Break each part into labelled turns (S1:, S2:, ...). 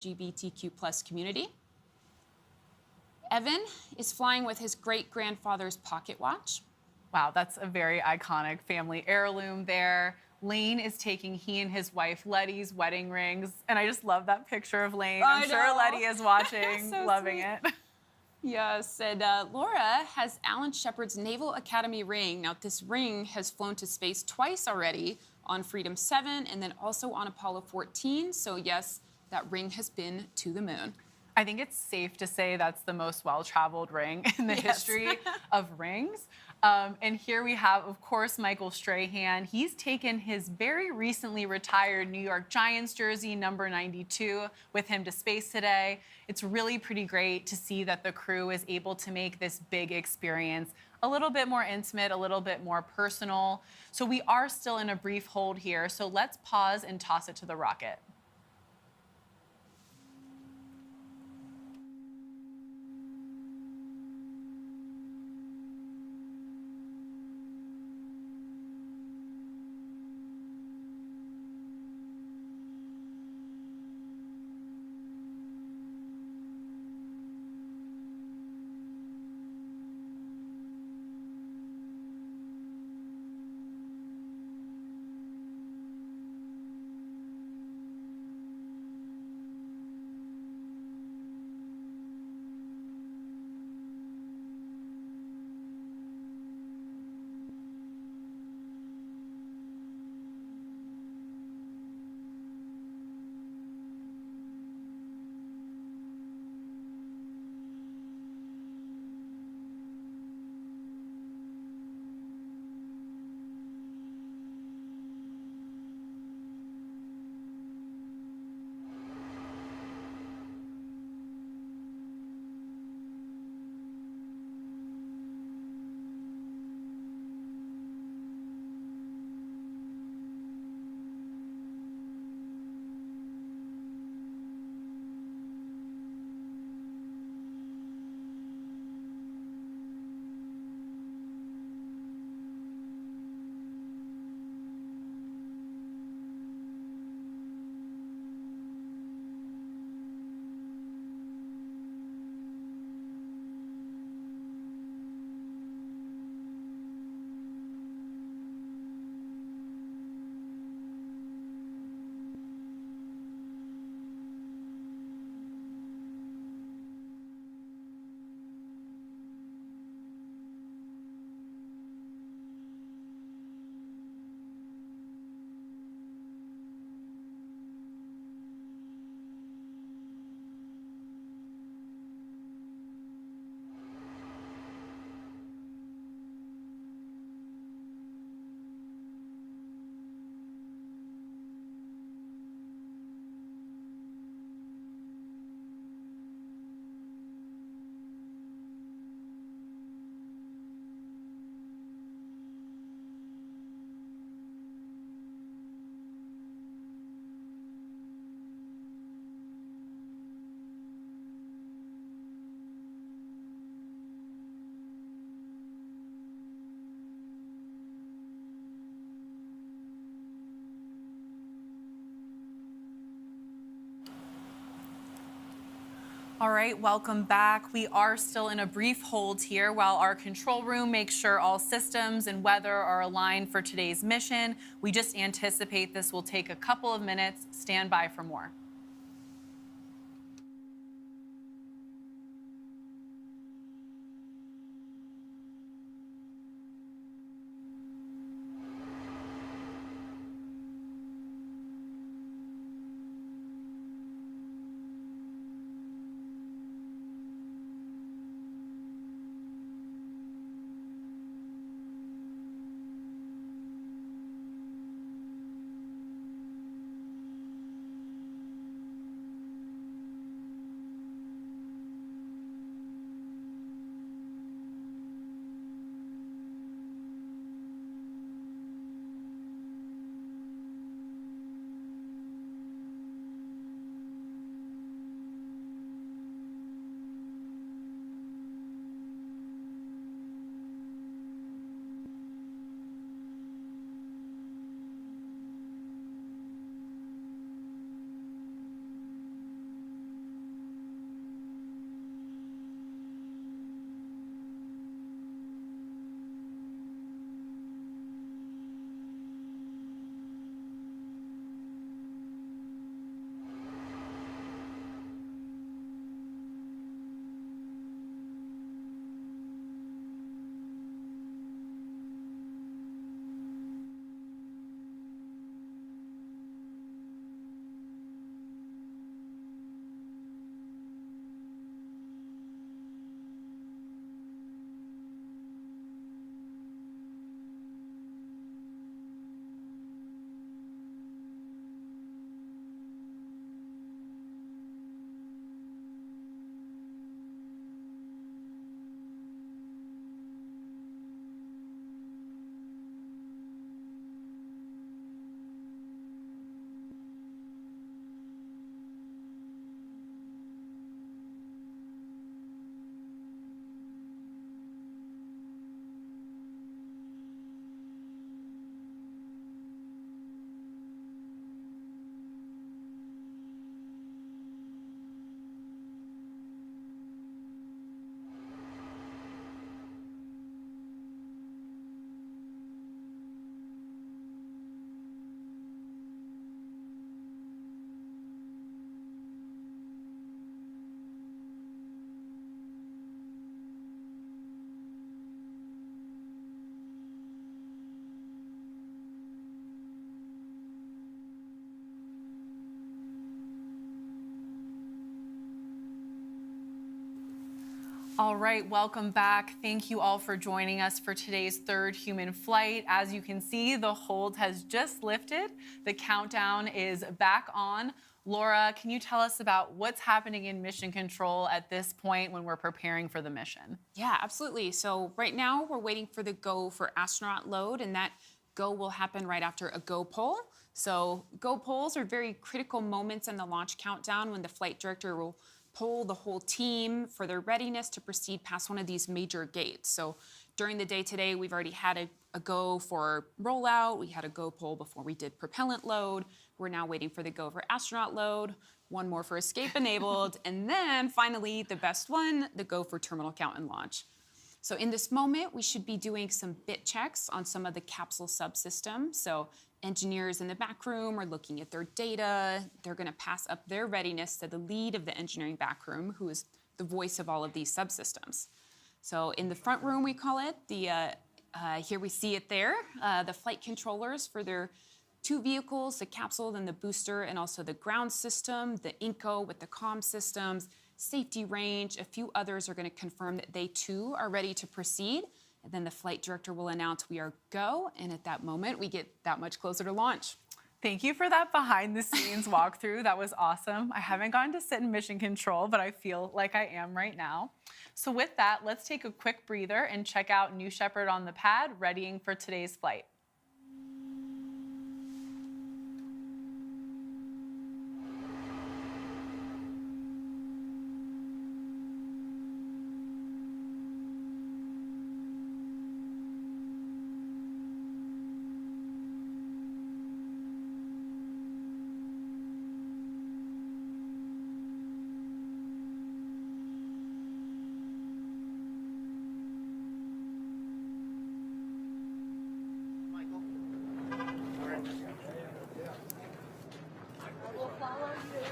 S1: LGBTQ plus community. Evan is flying with his great-grandfather's pocket watch.
S2: Wow, that's a very iconic family heirloom there. Lane is taking he and his wife Letty's wedding rings. And I just love that picture of Lane. I'm sure Letty is watching,
S1: So
S2: loving
S1: sweet.
S2: it.
S1: Yes, and Laura has Alan Shepard's Naval Academy ring. Now, this ring has flown to space twice already, on Freedom 7 and then also on Apollo 14. So, yes, that ring has been to the moon.
S2: I think it's safe to say that's the most well-traveled ring in the history of rings. And here we have, of course, Michael Strahan. He's taken his very recently retired New York Giants jersey, number 92, with him to space today. It's really pretty great to see that the crew is able to make this big experience a little bit more intimate, a little bit more personal. So we are still in a brief hold here. So let's pause and toss it to the rocket. All right, welcome back. We are still in a brief hold here while our control room makes sure all systems and weather are aligned for today's mission. We just anticipate this will take a couple of minutes. Stand by for more. All right, welcome back. Thank you all for joining us for today's third human flight. As you can see, the hold has just lifted. The countdown is back on. Laura, can you tell us about what's happening in mission control at this point when we're preparing for the mission?
S1: Yeah, absolutely. So right now we're waiting for the go for astronaut load, and that go will happen right after a go poll. So go polls are very critical moments in the launch countdown when the flight director will poll the whole team for their readiness to proceed past one of these major gates. So during the day today, we've already had a go for rollout. We had a go poll before we did propellant load. We're now waiting for the go for astronaut load, one more for escape enabled, and then finally the best one, the go for terminal count and launch. So in this moment, we should be doing some bit checks on some of the capsule subsystems. So engineers in the back room are looking at their data. They're going to pass up their readiness to the lead of the engineering back room, who is the voice of all of these subsystems. So in the front room, we call it, here we see it there, the flight controllers for their two vehicles, the capsule and the booster, and also the ground system, the INCO with the comm systems, safety range. A few others are going to confirm that they too are ready to proceed. And then the flight director will announce we are go. And at that moment, we get that much closer to launch.
S2: Thank you for that behind the scenes walkthrough. That was awesome. I haven't gotten to sit in mission control, but I feel like I am right now. So with that, let's take a quick breather and check out New Shepard on the pad, readying for today's flight.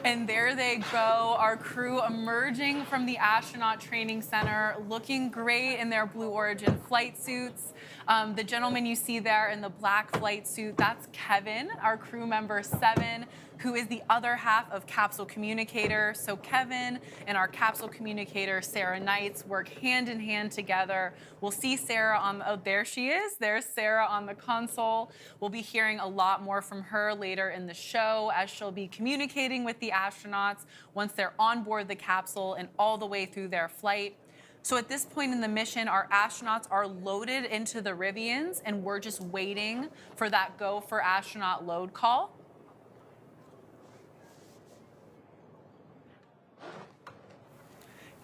S2: And there they go, our crew emerging from the Astronaut Training Center, looking great in their Blue Origin flight suits. The gentleman you see there in the black flight suit, that's Kevin, our crew member 7, who is the other half of Capsule Communicator. So Kevin and our Capsule Communicator, Sarah Knights, work hand in hand together. We'll see Sarah on, oh, there she is. There's Sarah on the console. We'll be hearing a lot more from her later in the show as she'll be communicating with the astronauts once they're on board the capsule and all the way through their flight. So at this point in the mission, our astronauts are loaded into the Rivians, and we're just waiting for that go for astronaut load call.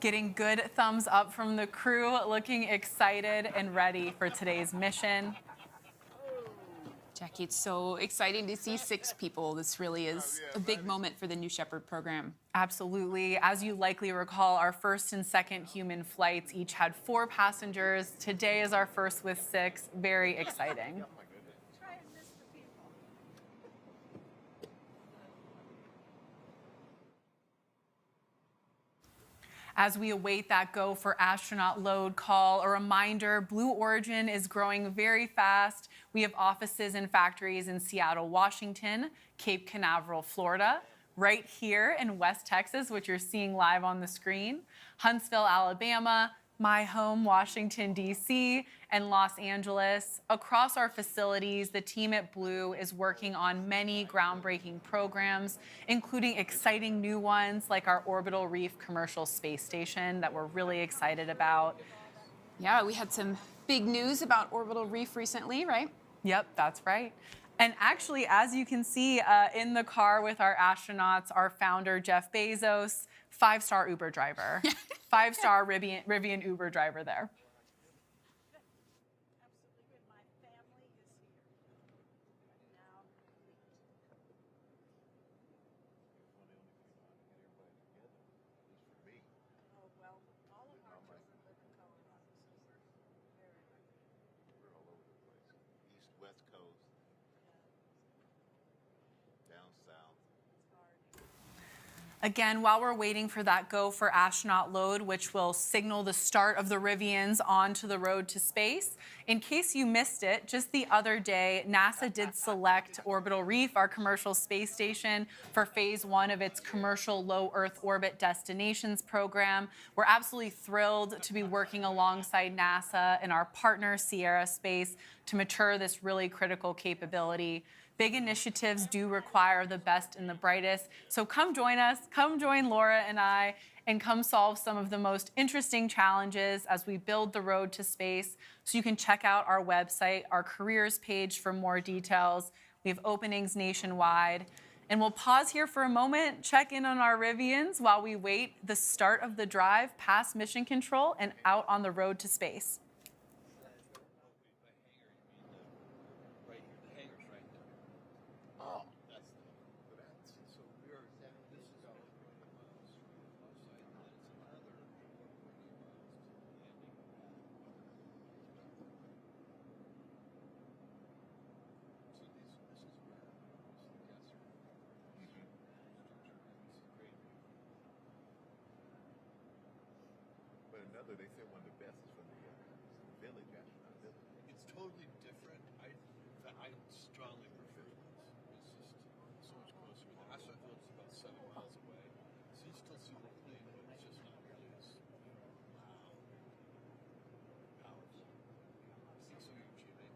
S2: Getting good thumbs up from the crew, looking excited and ready for today's mission.
S1: Jackie, it's so exciting to see 6 people. This really is a big moment for the New Shepard program.
S2: Absolutely. As you likely recall, our first and second human flights each had 4 passengers. Today is our first with 6. Very exciting. As we await that go for astronaut load call, a reminder, Blue Origin is growing very fast. We have offices and factories in Seattle, Washington, Cape Canaveral, Florida, right here in West Texas, which you're seeing live on the screen, Huntsville, Alabama, my home, Washington, D.C., and Los Angeles. Across our facilities, the team at Blue is working on many groundbreaking programs, including exciting new ones like our Orbital Reef Commercial Space Station that we're really excited about.
S1: Yeah, we had some big news about Orbital Reef recently, right?
S2: Yep, that's right. And actually, as you can see in the car with our astronauts, our founder, Jeff Bezos, 5-star Uber driver. 5-star Rivian Uber driver there. Again, while we're waiting for that go for astronaut load, which will signal the start of the Rivians onto the road to space, in case you missed it, just the other day, NASA did select Orbital Reef, our commercial space station, for phase 1 of its commercial low Earth orbit destinations program. We're absolutely thrilled to be working alongside NASA and our partner, Sierra Space, to mature this really critical capability. Big initiatives do require the best and the brightest. So come join us, come join Laura and I, and come solve some of the most interesting challenges as we build the road to space. So you can check out our website, our careers page for more details. We have openings nationwide. And we'll pause here for a moment, check in on our Rivians while we wait the start of the drive past mission control and out on the road to space.
S3: They say one of the best is from the village, astronaut village.
S4: It's totally different. I strongly prefer this. It's just so much closer. The astronaut village is about 7 miles away, so you still see the plane, but it's just not nearly as powerful. It's so huge, you know.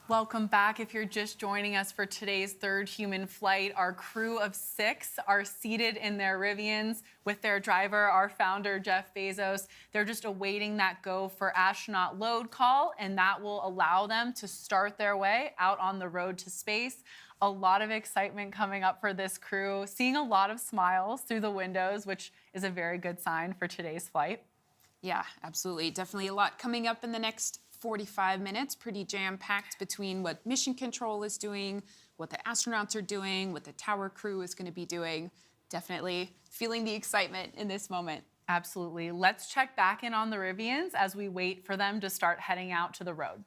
S2: Welcome back. If you're just joining us for today's third human flight, our crew of 6 are seated in their Rivians with their driver, our founder, Jeff Bezos. They're just awaiting that go for astronaut load call, and that will allow them to start their way out on the road to space. A lot of excitement coming up for this crew, seeing a lot of smiles through the windows, which is a very good sign for today's flight.
S1: Yeah, absolutely. Definitely a lot coming up in the next 45 minutes, pretty jam-packed between what mission control is doing, what the astronauts are doing, what the tower crew is going to be doing. Definitely feeling the excitement in this moment.
S2: Absolutely. Let's check back in on the Rivians as we wait for them to start heading out to the road.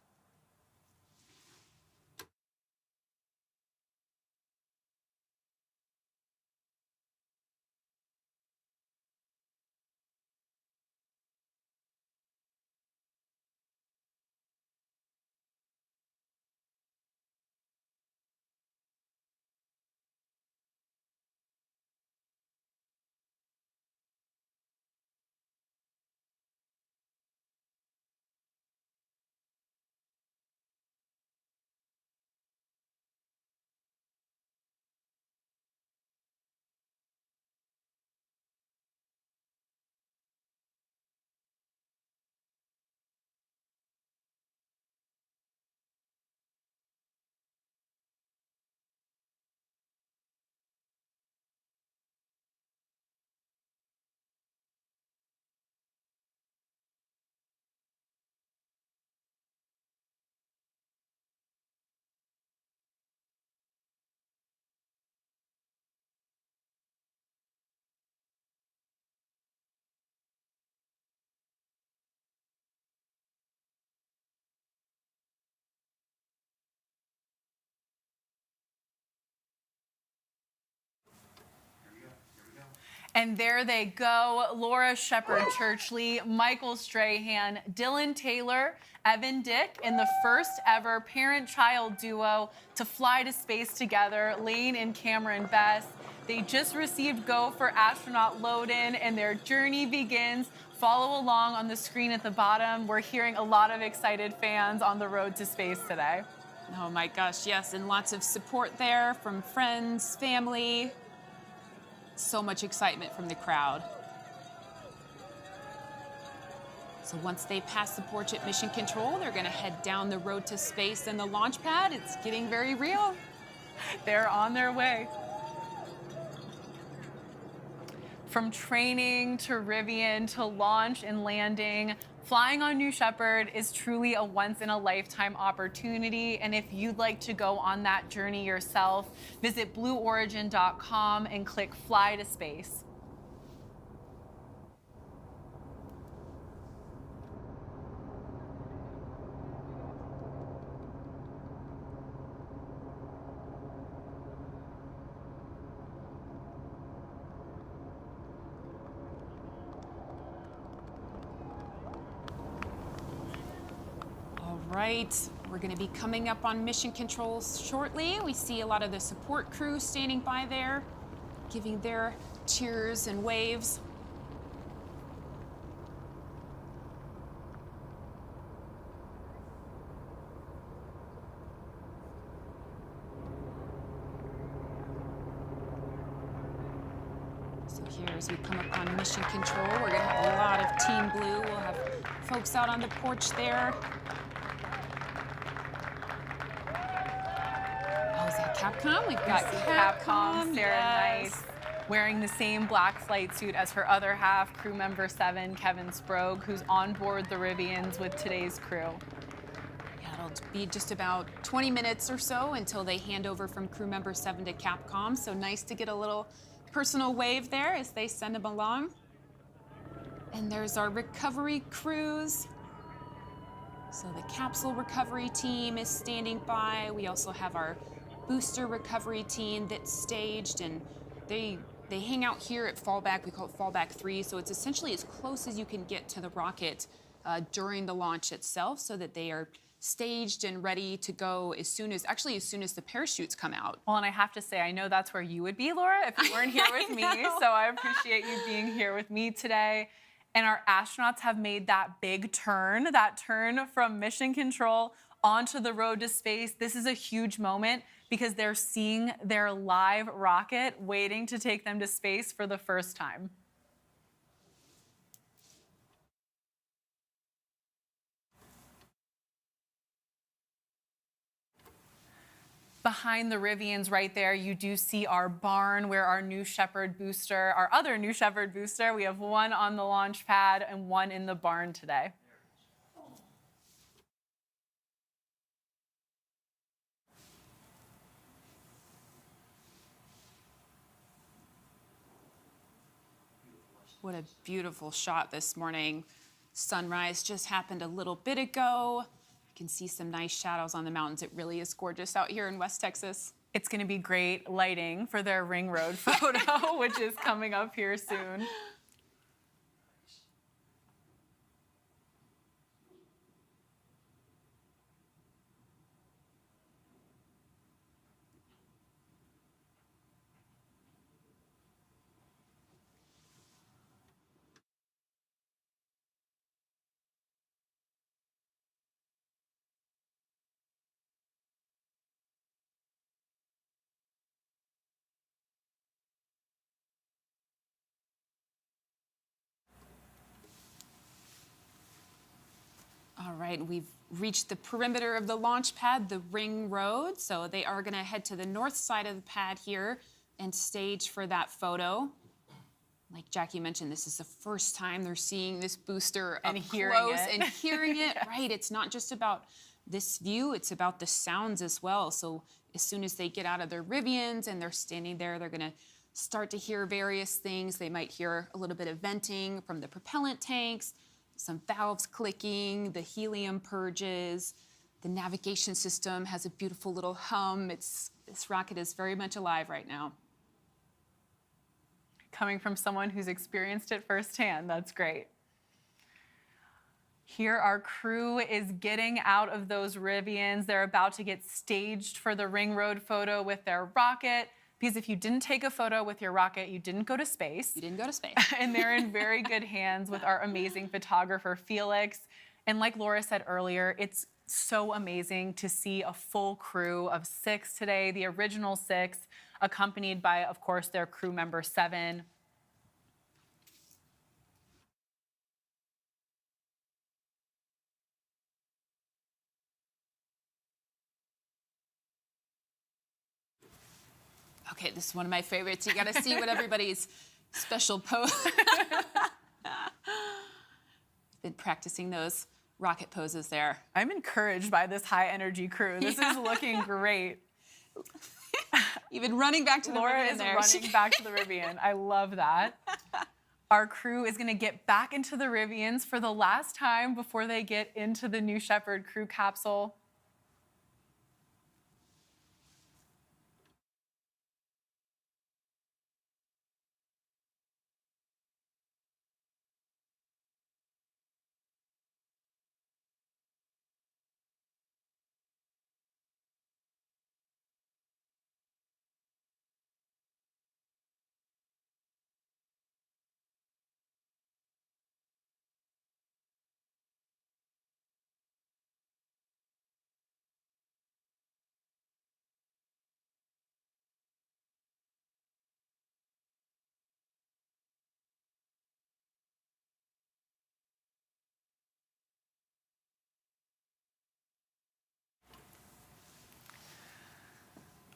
S2: And there they go, Laura Shepard Churchley, Michael Strahan, Dylan Taylor, Evan Dick, in the first ever parent-child duo to fly to space together, Lane and Cameron Bess. They just received go for astronaut load-in, and their journey begins. Follow along on the screen at the bottom. We're hearing a lot of excited fans on the road to space today.
S1: Oh my gosh, yes, and lots of support there from friends, family. So much excitement from the crowd. So once they pass the porch at Mission Control, they're going to head down the road to space and the launch pad. It's getting very real.
S2: They're on their way. From training to Rivian to launch and landing, flying on New Shepard is truly a once-in-a-lifetime opportunity. And if you'd like to go on that journey yourself, visit blueorigin.com and click Fly to Space.
S1: Right, we're going to be coming up on Mission Controls shortly. We see a lot of the support crew standing by there, giving their cheers and waves. So here, as we come up on Mission Control, we're going to have a lot of Team Blue. We'll have folks out on the porch there. Capcom, we've got
S2: Capcom, Sarah
S1: yes.
S2: Nice, wearing the same black flight suit as her other half, crew member 7, Kevin Sprague, who's on board the Rivians with today's crew.
S1: Yeah, it'll be just about 20 minutes or so until they hand over from crew member 7 to Capcom. So nice to get a little personal wave there as they send them along. And there's our recovery crews. So the capsule recovery team is standing by. We also have our booster recovery team that's staged, and they hang out here at fallback. We call it fallback 3, so it's essentially as close as you can get to the rocket during the launch itself, so that they are staged and ready to go as soon as the parachutes come out.
S2: Well, and I have to say, I know that's where you would be, Laura, if you weren't here with me, so I appreciate you being here with me today. And our astronauts have made that big turn, from Mission Control onto the road to space. This is a huge moment because they're seeing their live rocket waiting to take them to space for the first time. Behind the Rivians right there, you do see our barn where our new Shepard booster, our other new Shepard booster, we have one on the launch pad and one in the barn today.
S1: What a beautiful shot this morning. Sunrise just happened a little bit ago. You can see some nice shadows on the mountains. It really is gorgeous out here in West Texas.
S2: It's going to be great lighting for their ring road photo, which is coming up here soon.
S1: All right, we've reached the perimeter of the launch pad, the ring road. So they are going to head to the north side of the pad here and stage for that photo. Like Jackie mentioned, this is the first time they're seeing this booster up close and hearing it. Right, it's not just about this view, it's about the sounds as well. So as soon as they get out of their Rivians and they're standing there, they're going to start to hear various things. They might hear a little bit of venting from the propellant tanks, some valves clicking, the helium purges. The navigation system has a beautiful little hum. This rocket is very much alive right now.
S2: coming from someone who's experienced it firsthand. That's great. Here, our crew is getting out of those Rivians. They're about to get staged for the ring road photo with their rocket. Because if you didn't take a photo with your rocket, you didn't go to space.
S1: You didn't go to space.
S2: And they're in very good hands with our amazing photographer, Felix. And like Laura said earlier, it's so amazing to see a full crew of 6 today, the original 6, accompanied by, of course, their crew member 7.
S1: Okay, this is one of my favorites. You got to see what everybody's special pose. Been practicing those rocket poses there.
S2: I'm encouraged by this high energy crew. This is looking great.
S1: Even running back to the
S2: Laura
S1: Rivian
S2: is
S1: there.
S2: running back to the Rivian. I love that. Our crew is going to get back into the Rivians for the last time before they get into the New Shepard crew capsule.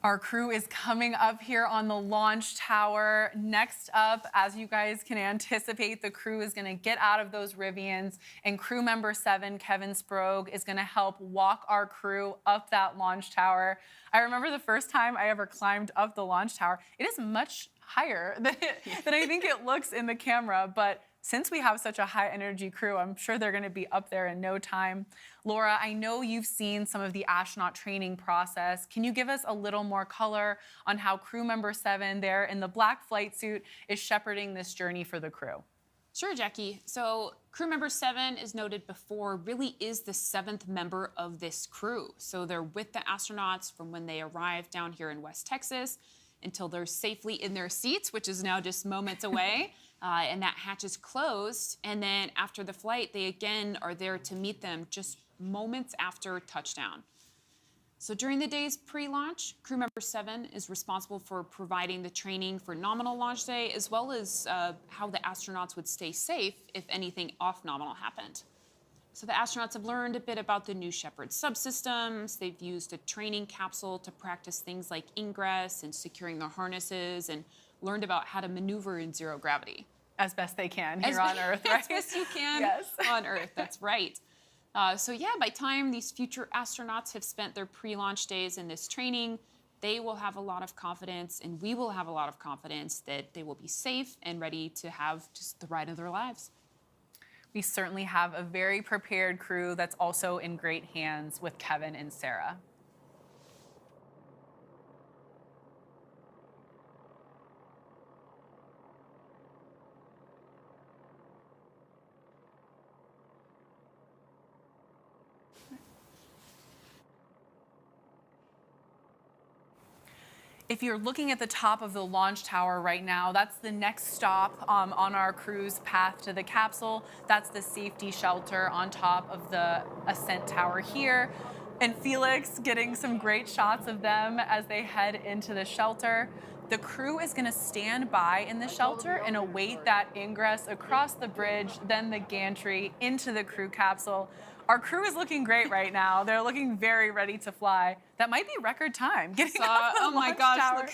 S2: Our crew is coming up here on the launch tower. Next up, as you guys can anticipate, the crew is going to get out of those Rivians, and crew member 7, Kevin Sprague, is going to help walk our crew up that launch tower. I remember the first time I ever climbed up the launch tower. It is much higher than I think it looks in the camera, but since we have such a high energy crew, I'm sure they're going to be up there in no time. Laura, I know you've seen some of the astronaut training process. Can you give us a little more color on how crew member 7 there in the black flight suit is shepherding this journey for the crew?
S1: Sure, Jackie. So crew member 7, as noted before, really is the 7th member of this crew. So they're with the astronauts from when they arrive down here in West Texas until they're safely in their seats, which is now just moments away. And that hatch is closed. And then after the flight, they again are there to meet them just moments after touchdown. So during the day's pre-launch, crew member 7 is responsible for providing the training for nominal launch day, as well as how the astronauts would stay safe if anything off nominal happened. So the astronauts have learned a bit about the New Shepard subsystems. They've used a training capsule to practice things like ingress and securing their harnesses, and learned about how to maneuver in zero gravity.
S2: As best they can here on Earth, right?
S1: As best you can
S2: Yes.
S1: on Earth, that's right. So yeah, by time these future astronauts have spent their pre-launch days in this training, they will have a lot of confidence, and we will have a lot of confidence that they will be safe and ready to have just the ride of their lives.
S2: We certainly have a very prepared crew that's also in great hands with Kevin and Sarah. If you're looking at the top of the launch tower right now, that's the next stop on our crew's path to the capsule. That's the safety shelter on top of the ascent tower here. And Felix getting some great shots of them as they head into the shelter. The crew is going to stand by in the shelter and await that ingress across the bridge, then the gantry into the crew capsule. Our crew is looking great right now. They're looking very ready to fly. That might be record time. Getting off the
S1: Oh my
S2: launch
S1: gosh,
S2: tower.
S1: look.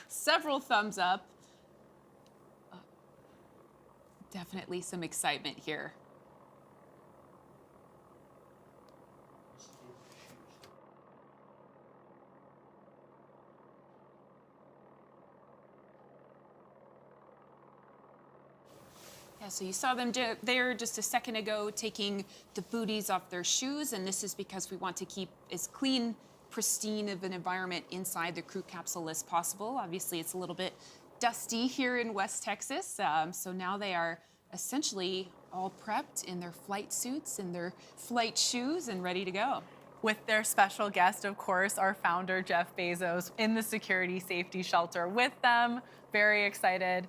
S1: Several thumbs up. Definitely some excitement here. Yeah, so you saw them there just a second ago taking the booties off their shoes, and this is because we want to keep as clean, pristine of an environment inside the crew capsule as possible. Obviously, it's a little bit dusty here in West Texas. So now they are essentially all prepped in their flight suits and their flight shoes and ready to go.
S2: With their special guest, of course, our founder, Jeff Bezos, in the security safety shelter with them. Very excited.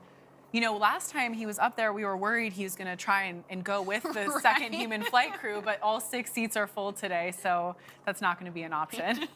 S2: You know, last time he was up there, we were worried he was going to try and go with the
S1: Right.
S2: second human flight crew, but all 6 seats are full today, so that's not going to be an option.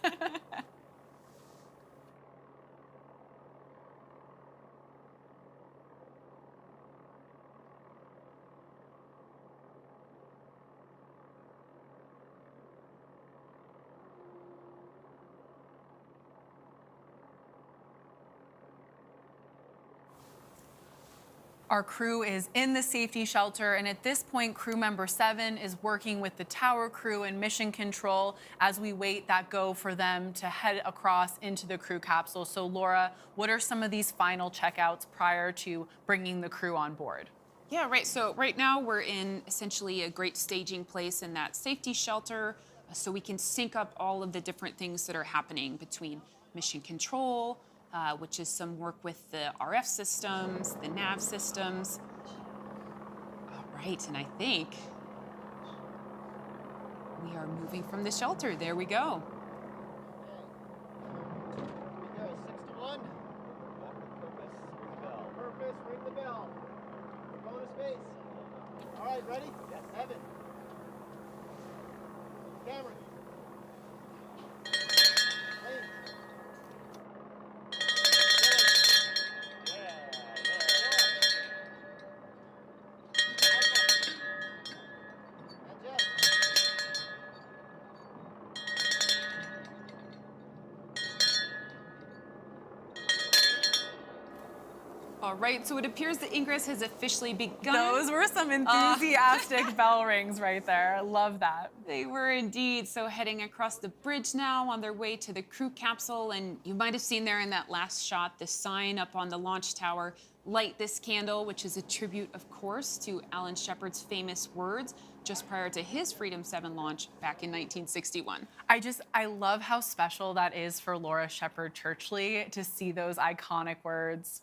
S2: Our crew is in the safety shelter, and at this point, crew member 7 is working with the tower crew and mission control as we wait that go for them to head across into the crew capsule. So, Laura, what are some of these final checkouts prior to bringing the crew on board?
S1: Yeah, right. So right now we're in essentially a great staging place in that safety shelter, so we can sync up all of the different things that are happening between mission control, which is some work with the RF systems, the nav systems. All right, and I think we are moving from the shelter. There we go.
S3: Here we go, 6 to 1. Purpose, ring the bell. We're going to space. All right, ready? Yes. 7. Cameron.
S1: All right, so it appears the ingress has officially begun.
S2: Those were some enthusiastic bell rings right there. I love that.
S1: They were indeed. So heading across the bridge now on their way to the crew capsule. And you might have seen there in that last shot, the sign up on the launch tower, "Light this candle," which is a tribute, of course, to Alan Shepard's famous words just prior to his Freedom 7 launch back in 1961.
S2: I love how special that is for Laura Shepard Churchley to see those iconic words.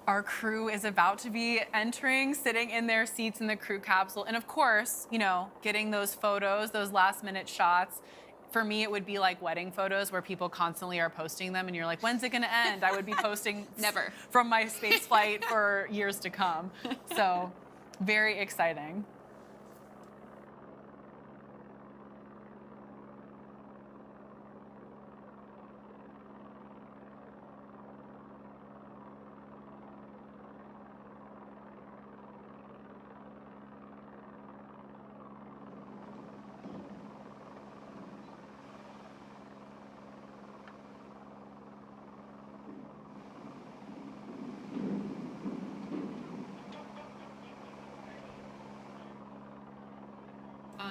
S2: Our crew is about to be entering, sitting in their seats in the crew capsule. And of course, you know, getting those photos, those last minute shots. For me, it would be like wedding photos where people constantly are posting them and you're like, when's it gonna end? I would be posting
S1: Never.
S2: from my space flight for years to come. So very exciting.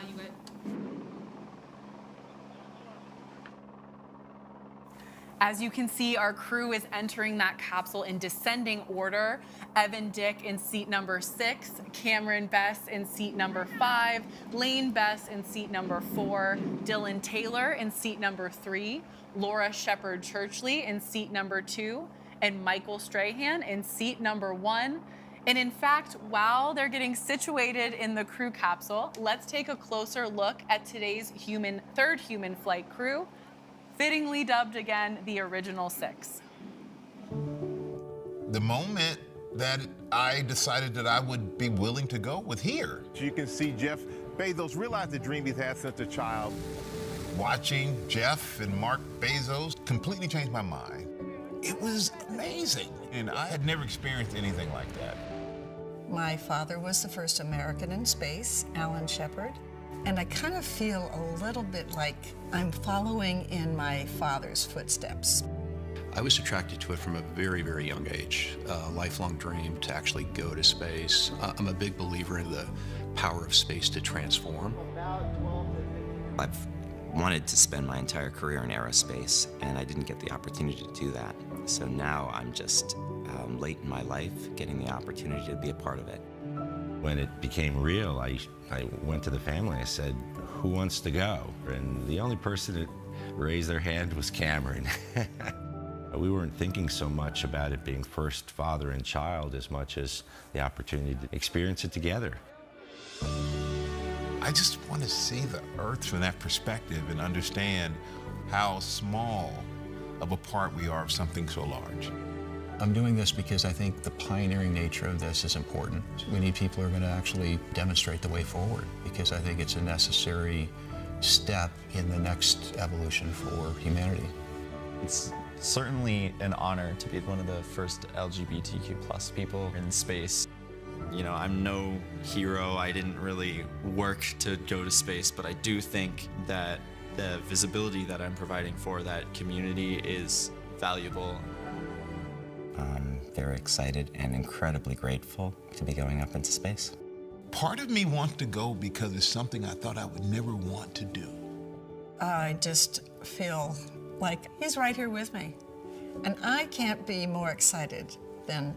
S1: You good?
S2: As you can see, our crew is entering that capsule in descending order. Evan Dick in seat number 6, Cameron Bess in seat number 5, Lane Bess in seat number 4, Dylan Taylor in seat number 3, Laura Shepard Churchley in seat number 2, and Michael Strahan in seat number 1. And in fact, while they're getting situated in the crew capsule, let's take a closer look at today's third human flight crew, fittingly dubbed again the Original 6.
S5: The moment that I decided that I would be willing to go was here.
S3: You can see Jeff Bezos realize the dream he's had since a child.
S5: Watching Jeff and Mark Bezos completely changed my mind. It was amazing, and I had never experienced anything like that.
S6: My father was the first American in space, Alan Shepard, and I kind of feel a little bit like I'm following in my father's footsteps.
S7: I was attracted to it from a very, very young age, a lifelong dream to actually go to space. I'm a big believer in the power of space to transform.
S8: I've wanted to spend my entire career in aerospace, and I didn't get the opportunity to do that. So now I'm just late in my life getting the opportunity to be a part of it.
S9: When it became real, I went to the family. I said, who wants to go? And the only person that raised their hand was Cameron. We weren't thinking so much about it being first father and child as much as the opportunity to experience it together.
S5: I just want to see the Earth from that perspective and understand how small of a part we are of something so large.
S10: I'm doing this because I think the pioneering nature of this is important. We need people who are going to actually demonstrate the way forward, because I think it's a necessary step in the next evolution for humanity.
S11: It's certainly an honor to be one of the first LGBTQ+ people in space. You know, I'm no hero. I didn't really work to go to space, but I do think that the visibility that I'm providing for that community is valuable.
S8: I'm very excited and incredibly grateful to be going up into space.
S5: Part of me wants to go because it's something I thought I would never want to do.
S6: I just feel like he's right here with me. And I can't be more excited than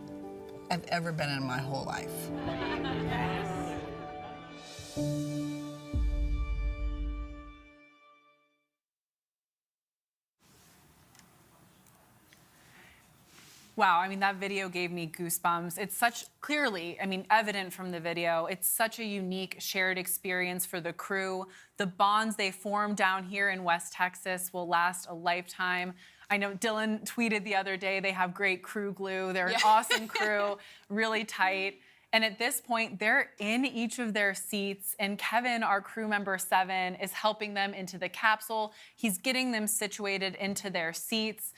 S6: I've ever been in my whole life.
S2: Wow, I mean, that video gave me goosebumps. It's such, clearly, I mean, evident from the video, it's such a unique shared experience for the crew. The bonds they form down here in West Texas will last a lifetime. I know Dylan tweeted the other day, they have great crew glue. They're an awesome crew, really tight. And at this point, they're in each of their seats, and Kevin, our crew member 7, is helping them into the capsule. He's getting them situated into their seats.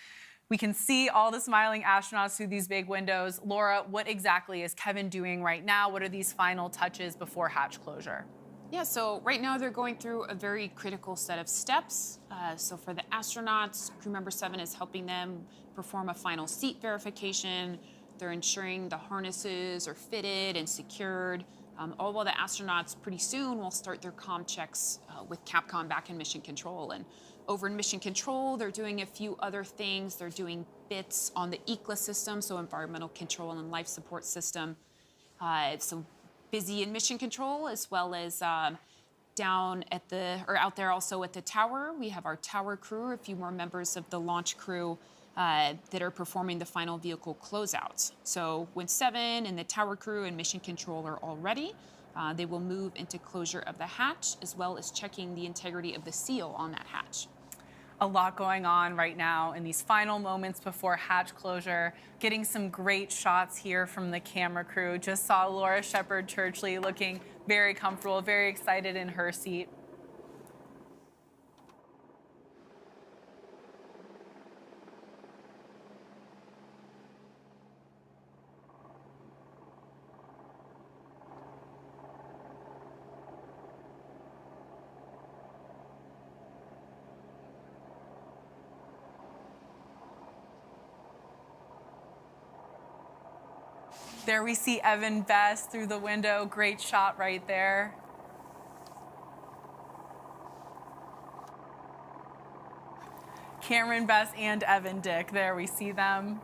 S2: We can see all the smiling astronauts through these big windows. Laura, what exactly is Kevin doing right now? What are these final touches before hatch closure?
S1: Yeah, so right now they're going through a very critical set of steps. So for the astronauts, crew member 7 is helping them perform a final seat verification. They're ensuring the harnesses are fitted and secured. All while the astronauts pretty soon will start their comm checks with Capcom back in mission control. And over in mission control, they're doing a few other things. They're doing bits on the ECLA system, so environmental control and life support system. So busy in mission control, as well as down at out there also at the tower. We have our tower crew, a few more members of the launch crew that are performing the final vehicle closeouts. So when 7 and the tower crew and mission control are all ready, they will move into closure of the hatch, as well as checking the integrity of the seal on that hatch.
S2: A lot going on right now in these final moments before hatch closure. Getting some great shots here from the camera crew. Just saw Laura Shepard Churchley looking very comfortable, very excited in her seat. There we see Evan Best through the window. Great shot right there. Cameron Best and Evan Dick, there we see them.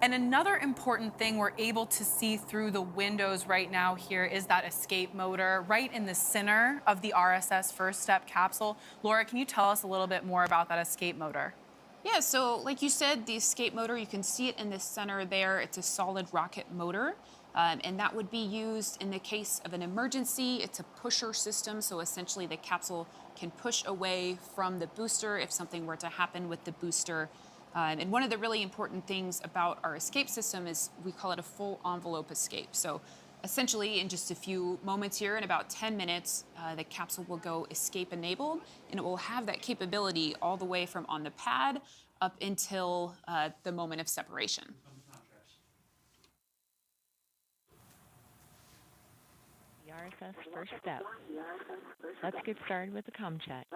S2: And another important thing we're able to see through the windows right now here is that escape motor right in the center of the RSS First Step capsule. Laura, can you tell us a little bit more about that escape motor?
S1: Yeah, so like you said, the escape motor, you can see it in the center there. It's a solid rocket motor, and that would be used in the case of an emergency. It's a pusher system, so essentially the capsule can push away from the booster if something were to happen with the booster. And one of the really important things about our escape system is we call it a full envelope escape. So essentially, in just a few moments here, in about 10 minutes, the capsule will go escape enabled, and it will have that capability all the way from on the pad up until the moment of separation.
S12: RSS first step. Let's get started with the comm check.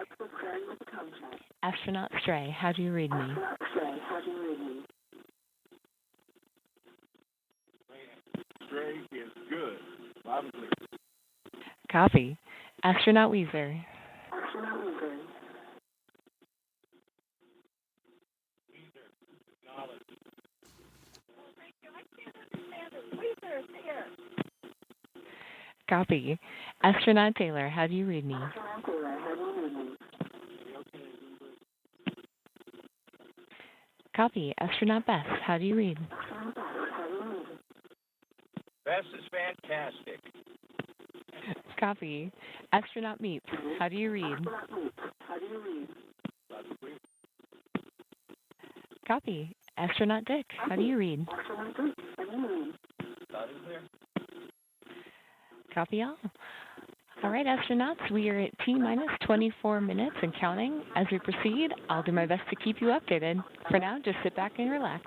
S12: Astronaut Stray, how do you read me?
S13: Stray is good. Loud and clear.
S12: Copy. Astronaut Weezer. Copy. Astronaut Taylor, how do you read me? Copy. Astronaut Bess, how do you read?
S13: Bess is fantastic.
S12: Copy. Astronaut Meets, how do you read? Copy. Astronaut Dick, how do you read?
S13: Loud and clear.
S12: Copy all. All right, astronauts, we are at T-minus 24 minutes and counting. As we proceed, I'll do my best to keep you updated. For now, just sit back and relax.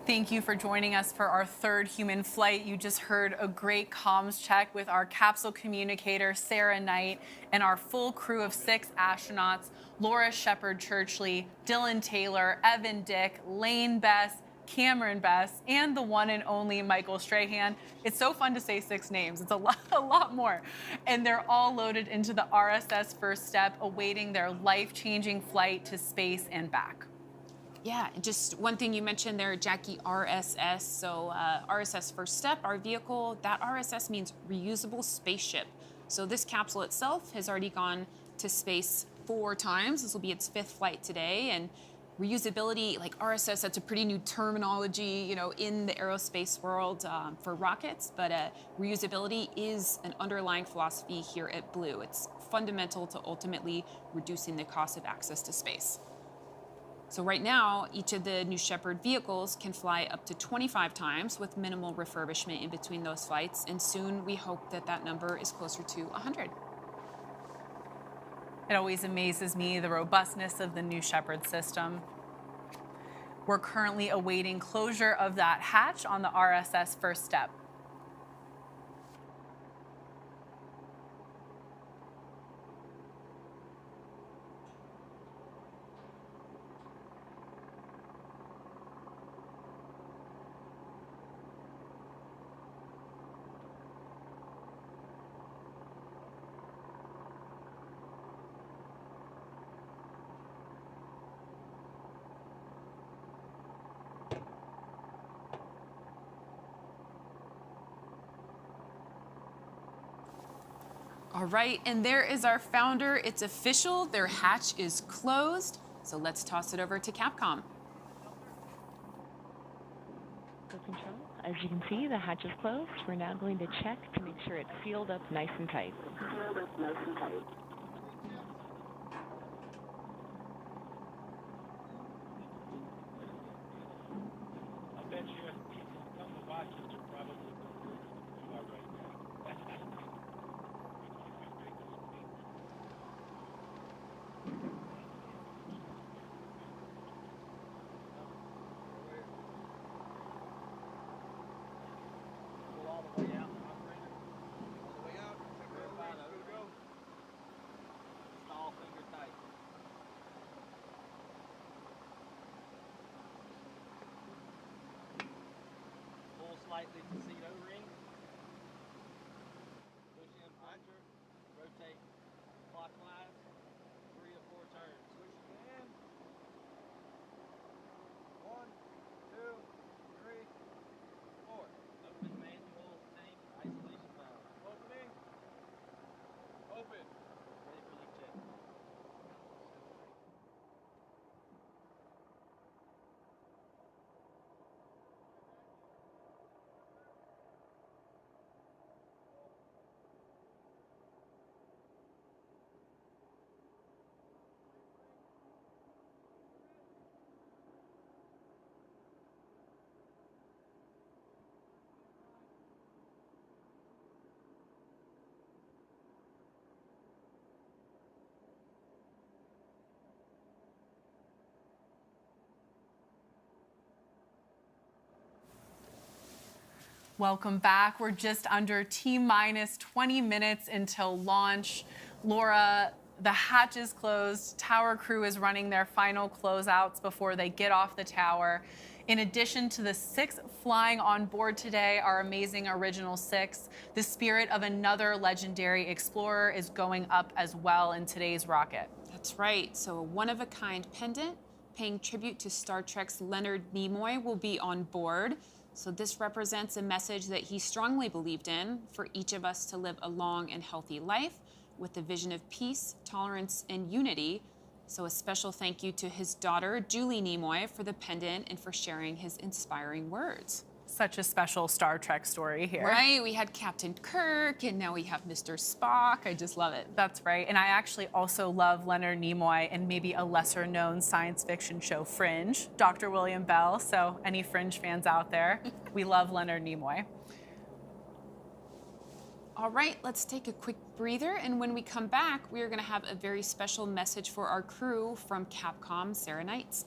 S2: Thank you for joining us for our third human flight. You just heard a great comms check with our capsule communicator, Sarah Knight, and our full crew of 6 astronauts, Laura Shepard Churchley, Dylan Taylor, Evan Dick, Lane Bess, Cameron Bess, and the one and only Michael Strahan. It's so fun to say 6 names. It's a lot more. And they're all loaded into the RSS first step, awaiting their life-changing flight to space and back.
S1: Yeah, just one thing you mentioned there, Jackie, RSS. So RSS first step, our vehicle, that RSS means reusable spaceship. So this capsule itself has already gone to space 4 times. This will be its 5th flight today. And reusability, like RSS, that's a pretty new terminology, you know, in the aerospace world for rockets. But reusability is an underlying philosophy here at Blue. It's fundamental to ultimately reducing the cost of access to space. So right now, each of the new Shepard vehicles can fly up to 25 times with minimal refurbishment in between those flights. And soon we hope that that number is closer to 100.
S2: It always amazes me, the robustness of the new Shepard system. We're currently awaiting closure of that hatch on the RSS first step.
S1: All right, and there is our founder. It's official. Their hatch is closed. So let's toss it over to Capcom.
S12: Go control. As you can see, the hatch is closed. We're now going to check to make sure it's sealed up nice and tight.
S13: I bet you a couple of watches are probably you are right now. All the way out, operator. All the way out. Verify that. Go. Install finger tight. Pull slightly to seat O-ring. Push in plunger. Rotate clockwise. 3 or 4 turns. Push again. 1, 2, 3, 4. Open manual tank isolation valve. Opening. Open. Ready for leak check.
S2: Welcome back. We're just under T-minus 20 minutes until launch. Laura, the hatch is closed. Tower crew is running their final closeouts before they get off the tower. In addition to the 6 flying on board today, our amazing original 6, the spirit of another legendary explorer is going up as well in today's rocket.
S1: That's right. So a one-of-a-kind pendant paying tribute to Star Trek's Leonard Nimoy will be on board. So this represents a message that he strongly believed in for each of us to live a long and healthy life with a vision of peace, tolerance, and unity. So a special thank you to his daughter, Julie Nimoy, for the pendant and for sharing his inspiring words.
S2: Such a special Star Trek story here.
S1: Right, we had Captain Kirk, and now we have Mr. Spock. I just love it.
S2: That's right, and I actually also love Leonard Nimoy and maybe a lesser-known science fiction show, Fringe, Dr. William Bell, so any Fringe fans out there, we love Leonard Nimoy.
S1: All right, let's take a quick breather, and when we come back, we are gonna have a very special message for our crew from Capcom, Sarah Knights.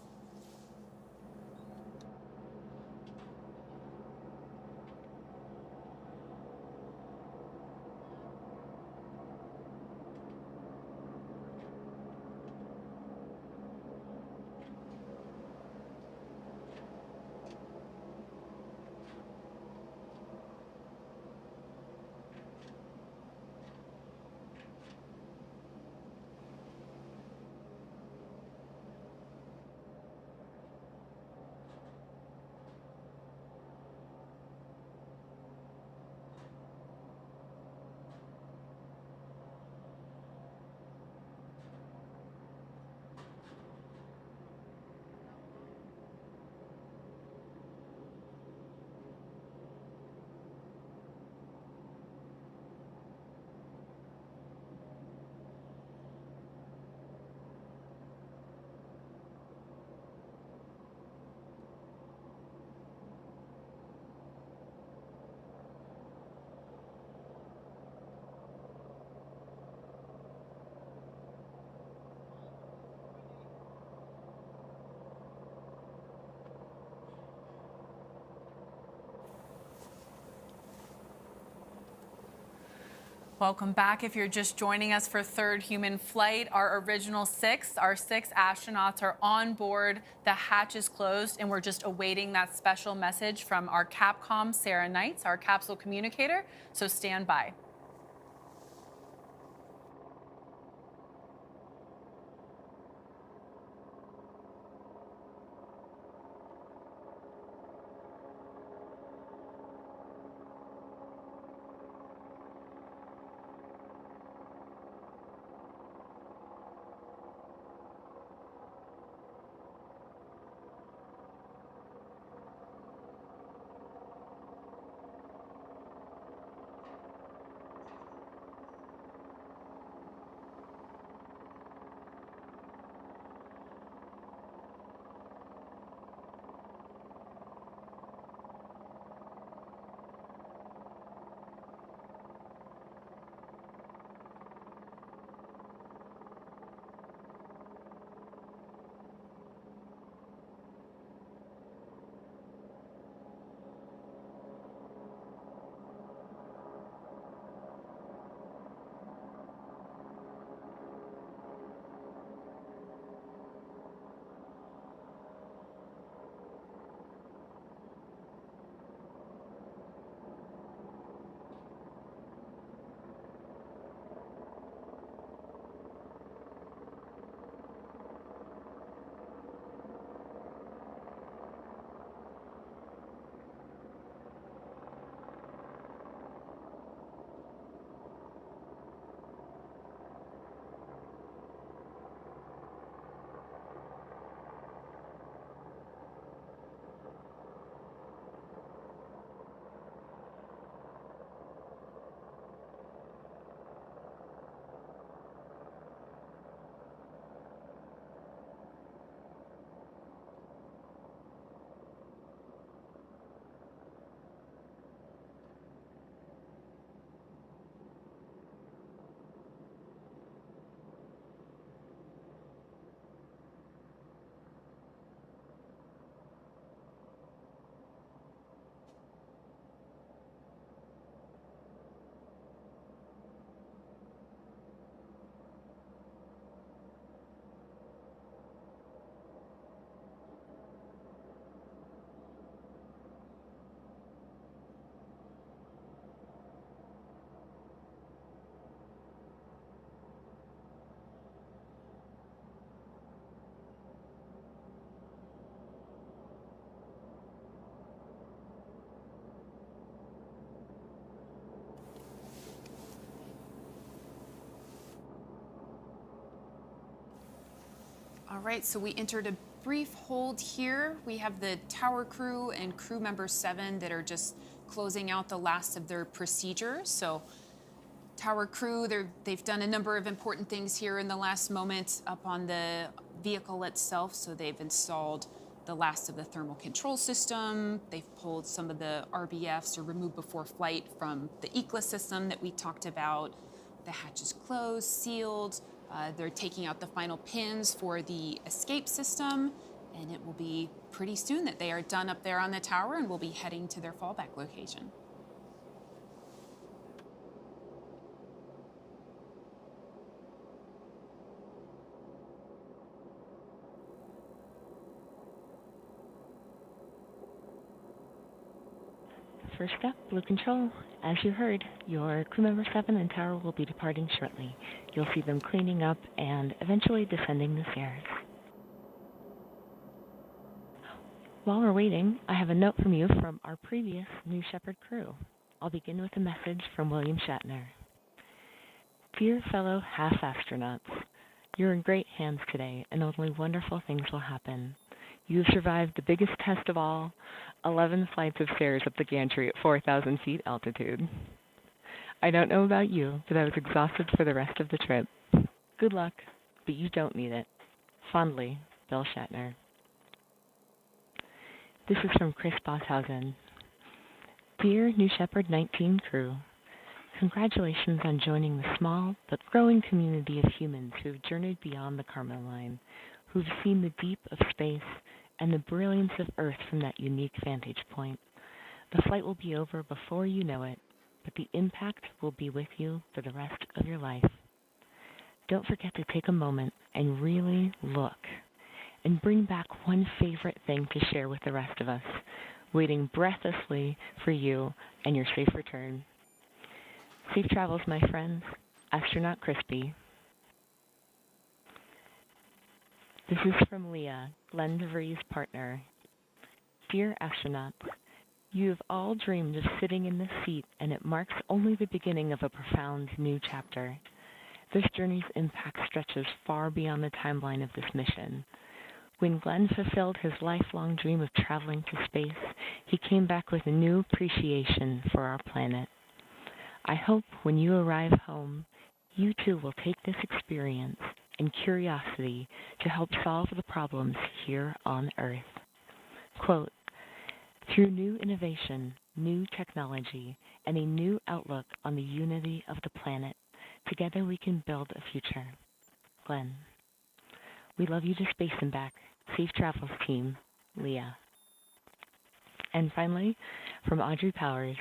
S2: Welcome back. If you're just joining us for third human flight, our original 6, our 6 astronauts are on board. The hatch is closed, and we're just awaiting that special message from our Capcom, Sarah Knights, our capsule communicator. So stand by.
S1: All right, so we entered a brief hold here. We have the tower crew and crew member 7 that are just closing out the last of their procedures. So tower crew, they've done a number of important things here in the last moment up on the vehicle itself. So they've installed the last of the thermal control system. They've pulled some of the RBFs, or removed before flight, from the ECLA system that we talked about. The hatch is closed, sealed. They're taking out the final pins for the escape system, and it will be pretty soon that they are done up there on the tower and will be heading to their fallback location.
S12: First up, Blue Control. As you heard, your crew member 7 and tower will be departing shortly. You'll see them cleaning up and eventually descending the stairs. While we're waiting, I have a note from you from our previous New Shepard crew. I'll begin with a message from William Shatner. Dear fellow half-astronauts, you're in great hands today, and only wonderful things will happen. You've survived the biggest test of all, 11 flights of stairs up the gantry at 4,000 feet altitude. I don't know about you, but I was exhausted for the rest of the trip. Good luck, but you don't need it. Fondly, Bill Shatner. This is from Chris Bosshausen. Dear New Shepard 19 crew, congratulations on joining the small but growing community of humans who have journeyed beyond the Kármán line, who've seen the deep of space and the brilliance of Earth from that unique vantage point. The flight will be over before you know it, but the impact will be with you for the rest of your life. Don't forget to take a moment and really look, and bring back one favorite thing to share with the rest of us, waiting breathlessly for you and your safe return. Safe travels, my friends. Astronaut Crispy. This is from Leah, Glenn DeVries' partner. Dear astronauts, you have all dreamed of sitting in this seat, and it marks only the beginning of a profound new chapter. This journey's impact stretches far beyond the timeline of this mission. When Glenn fulfilled his lifelong dream of traveling to space, he came back with a new appreciation for our planet. I hope when you arrive home, you too will take this experience and curiosity to help solve the problems here on Earth. Quote, through new innovation, new technology, and a new outlook on the unity of the planet, together we can build a future. Glenn. We love you to space and back. Safe travels, team. Leah. And finally, from Audrey Powers.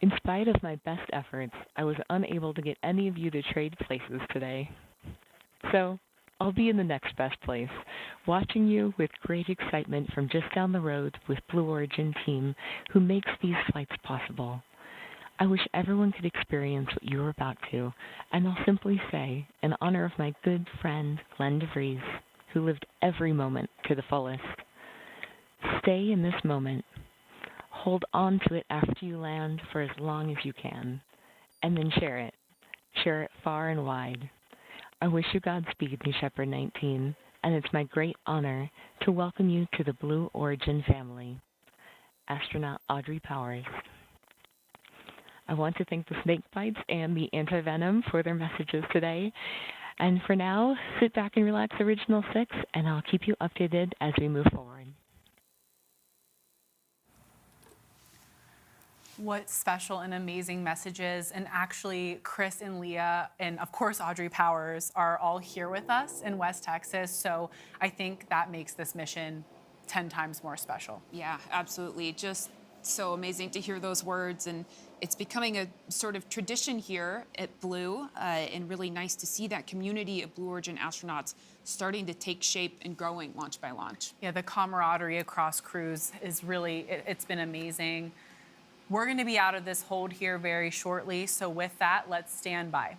S12: In spite of my best efforts, I was unable to get any of you to trade places today. So, I'll be in the next best place, watching you with great excitement from just down the road with Blue Origin team who makes these flights possible. I wish everyone could experience what you're about to, and I'll simply say, in honor of my good friend Glenn DeVries, who lived every moment to the fullest, stay in this moment. Hold on to it after you land for as long as you can, and then share it. Share it far and wide. I wish you Godspeed, New Shepard 19, and it's my great honor to welcome you to the Blue Origin family. Astronaut Audrey Powers. I want to thank the snake bites and the anti-venom for their messages today. And for now, sit back and relax, Original 6, and I'll keep you updated as we move forward.
S2: What special and amazing messages. And actually, Chris and Leah, and of course, Audrey Powers, are all here with us in West Texas. So I think that makes this mission 10 times more special.
S1: Yeah, absolutely. Just so amazing to hear those words. And it's becoming a sort of tradition here at Blue, and really nice to see that community of Blue Origin astronauts starting to take shape and growing launch by launch.
S2: Yeah, the camaraderie across crews is really, it's been amazing. We're going to be out of this hold here very shortly. So with that, let's stand by.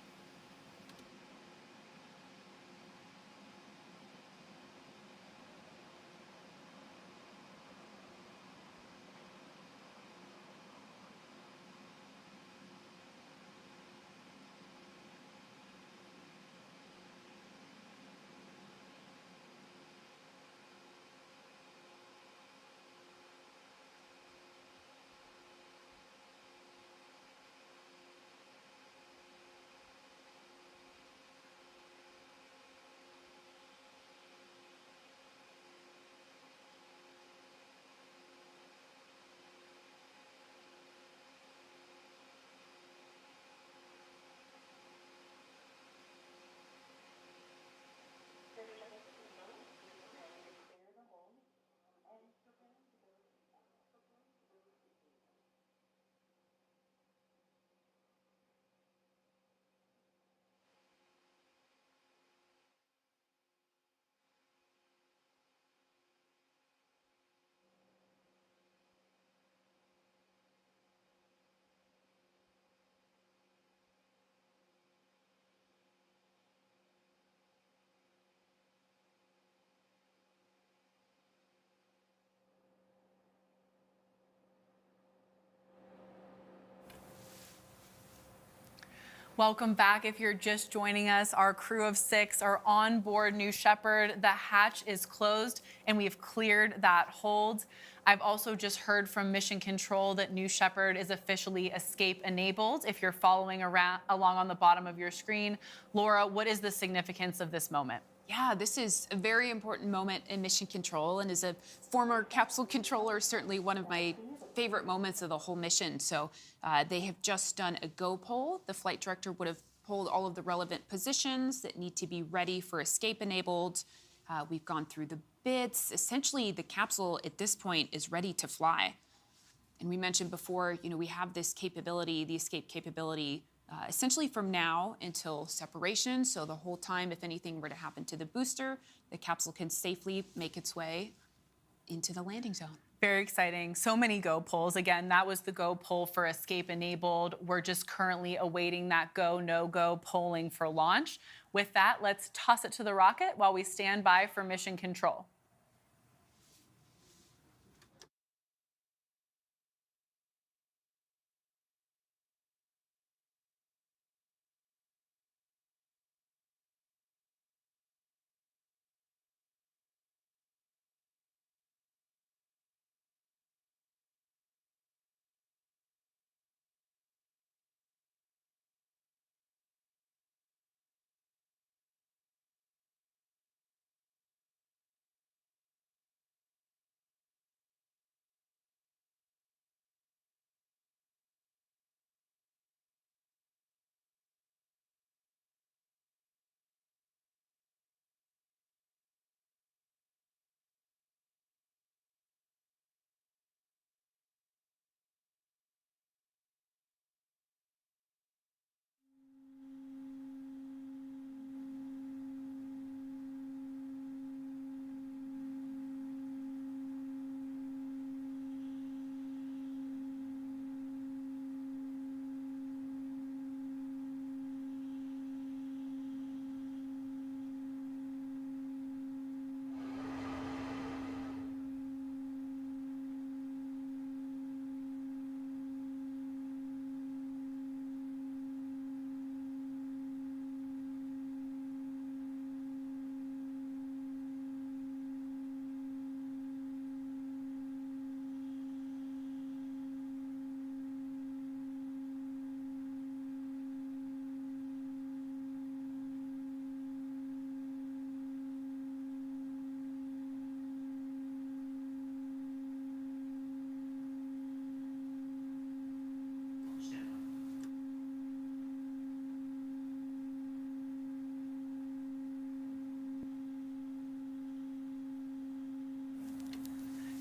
S2: Welcome back. If you're just joining us, our crew of 6 are on board New Shepard. The hatch is closed and we've cleared that hold. I've also just heard from Mission Control that New Shepard is officially escape enabled. If you're following along on the bottom of your screen, Laura, what is the significance of this moment?
S1: Yeah, this is a very important moment in Mission Control, and as a former capsule controller, certainly one of my favorite moments of the whole mission. So they have just done a go poll. The flight director would have polled all of the relevant positions that need to be ready for escape enabled. We've gone through the bits. Essentially, the capsule at this point is ready to fly. And we mentioned before, we have this capability, the escape capability, essentially from now until separation. So the whole time, if anything were to happen to the booster, the capsule can safely make its way into the landing zone.
S2: Very exciting. So many go polls. Again, that was the go poll for escape enabled. We're just currently awaiting that go, no go polling for launch. With that, let's toss it to the rocket while we stand by for mission control.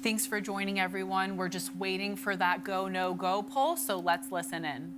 S2: Thanks for joining, everyone. We're just waiting for that go, no go poll, so let's listen in.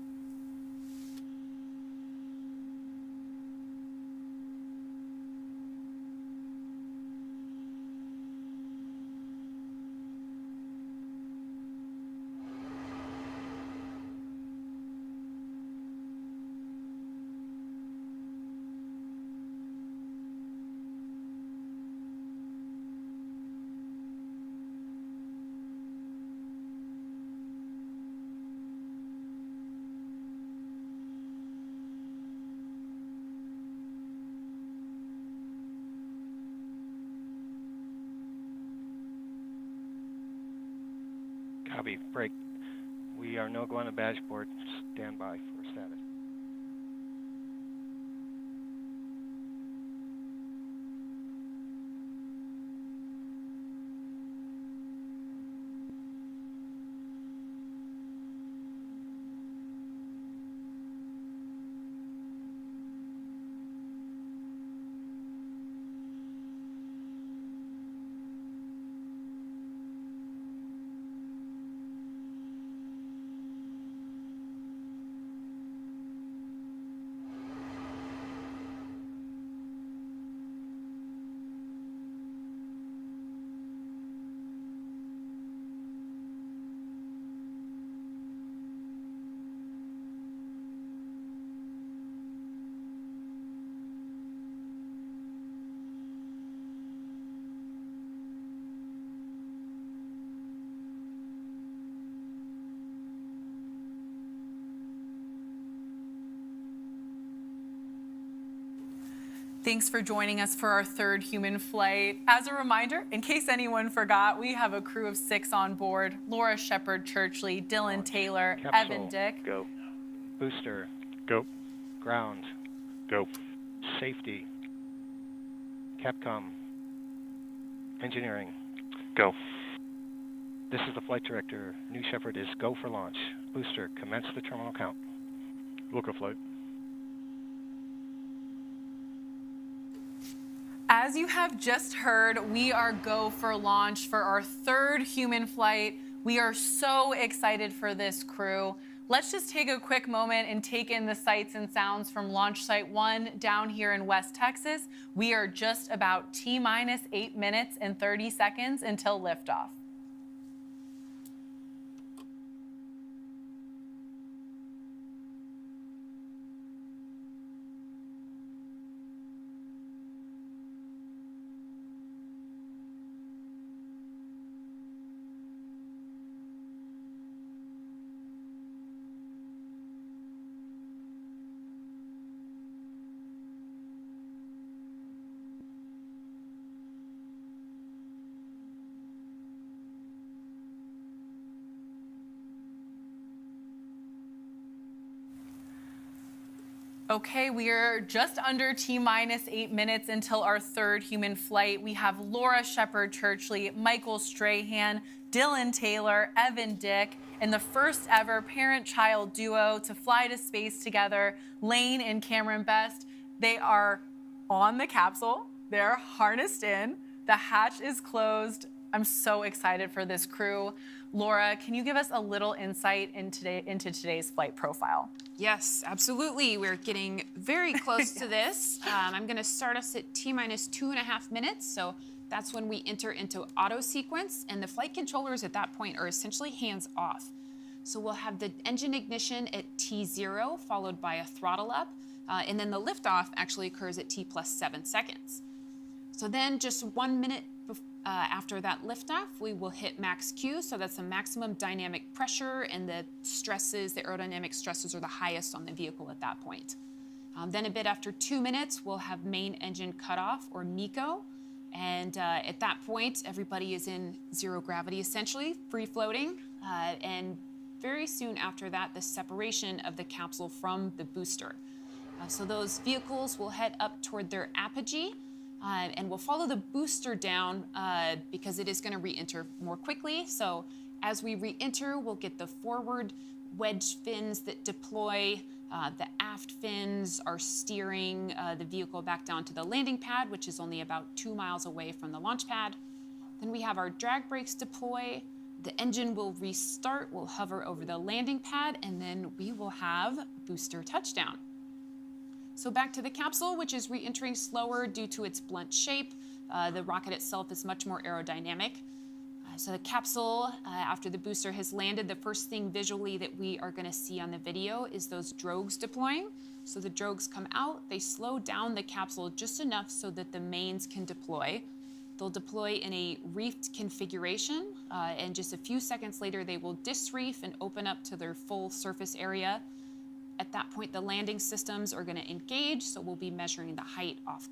S14: Copy. Break. We are no go on the dashboard. Stand by for status.
S2: Thanks for joining us for our third human flight. As a reminder, in case anyone forgot, we have a crew of 6 on board. Laura Shepard Churchley, Dylan Taylor,
S14: Capsule.
S2: Evan Dick.
S14: Go. Booster. Go. Ground. Go. Safety. Capcom. Engineering. Go. This is the flight director. New Shepard is go for launch. Booster, commence the terminal count.
S4: Look a flight.
S2: As you have just heard, we are go for launch for our third human flight. We are so excited for this crew. Let's just take a quick moment and take in the sights and sounds from Launch Site 1 down here in West Texas. We are just about T-minus 8 minutes and 30 seconds until liftoff. Okay, we are just under T-minus 8 minutes until our third human flight. We have Laura Shepard Churchley, Michael Strahan, Dylan Taylor, Evan Dick, and the first ever parent-child duo to fly to space together, Lane and Cameron Best. They are on the capsule. They're harnessed in. The hatch is closed. I'm so excited for this crew. Laura, can you give us a little insight into today's flight profile?
S1: Yes, absolutely. We're getting very close to this. I'm going to start us at T-minus 2.5 minutes. So that's when we enter into auto sequence, and the flight controllers at that point are essentially hands off. So we'll have the engine ignition at T0, followed by a throttle up, and then the liftoff actually occurs at T+7 seconds. So then just 1 minute after that liftoff, we will hit max Q, so that's the maximum dynamic pressure, and the stresses, the aerodynamic stresses are the highest on the vehicle at that point. Then a bit after 2 minutes, we'll have main engine cutoff, or MECO, and at that point, everybody is in zero gravity, essentially, free floating, and very soon after that, the separation of the capsule from the booster. So those vehicles will head up toward their apogee, and we'll follow the booster down because it is going to re-enter more quickly. So as we re-enter, we'll get the forward wedge fins that deploy. The aft fins are steering the vehicle back down to the landing pad, which is only about 2 miles away from the launch pad. Then we have our drag brakes deploy. The engine will restart. We'll hover over the landing pad, and then we will have booster touchdown. So back to the capsule, which is re-entering slower due to its blunt shape. The rocket itself is much more aerodynamic. So the capsule, after the booster has landed, the first thing visually that we are going to see on the video is those drogues deploying. So the drogues come out, they slow down the capsule just enough so that the mains can deploy. They'll deploy in a reefed configuration, and just a few seconds later, they will disreef and open up to their full surface area. At that point, the landing systems are going to engage, so we'll be measuring the height off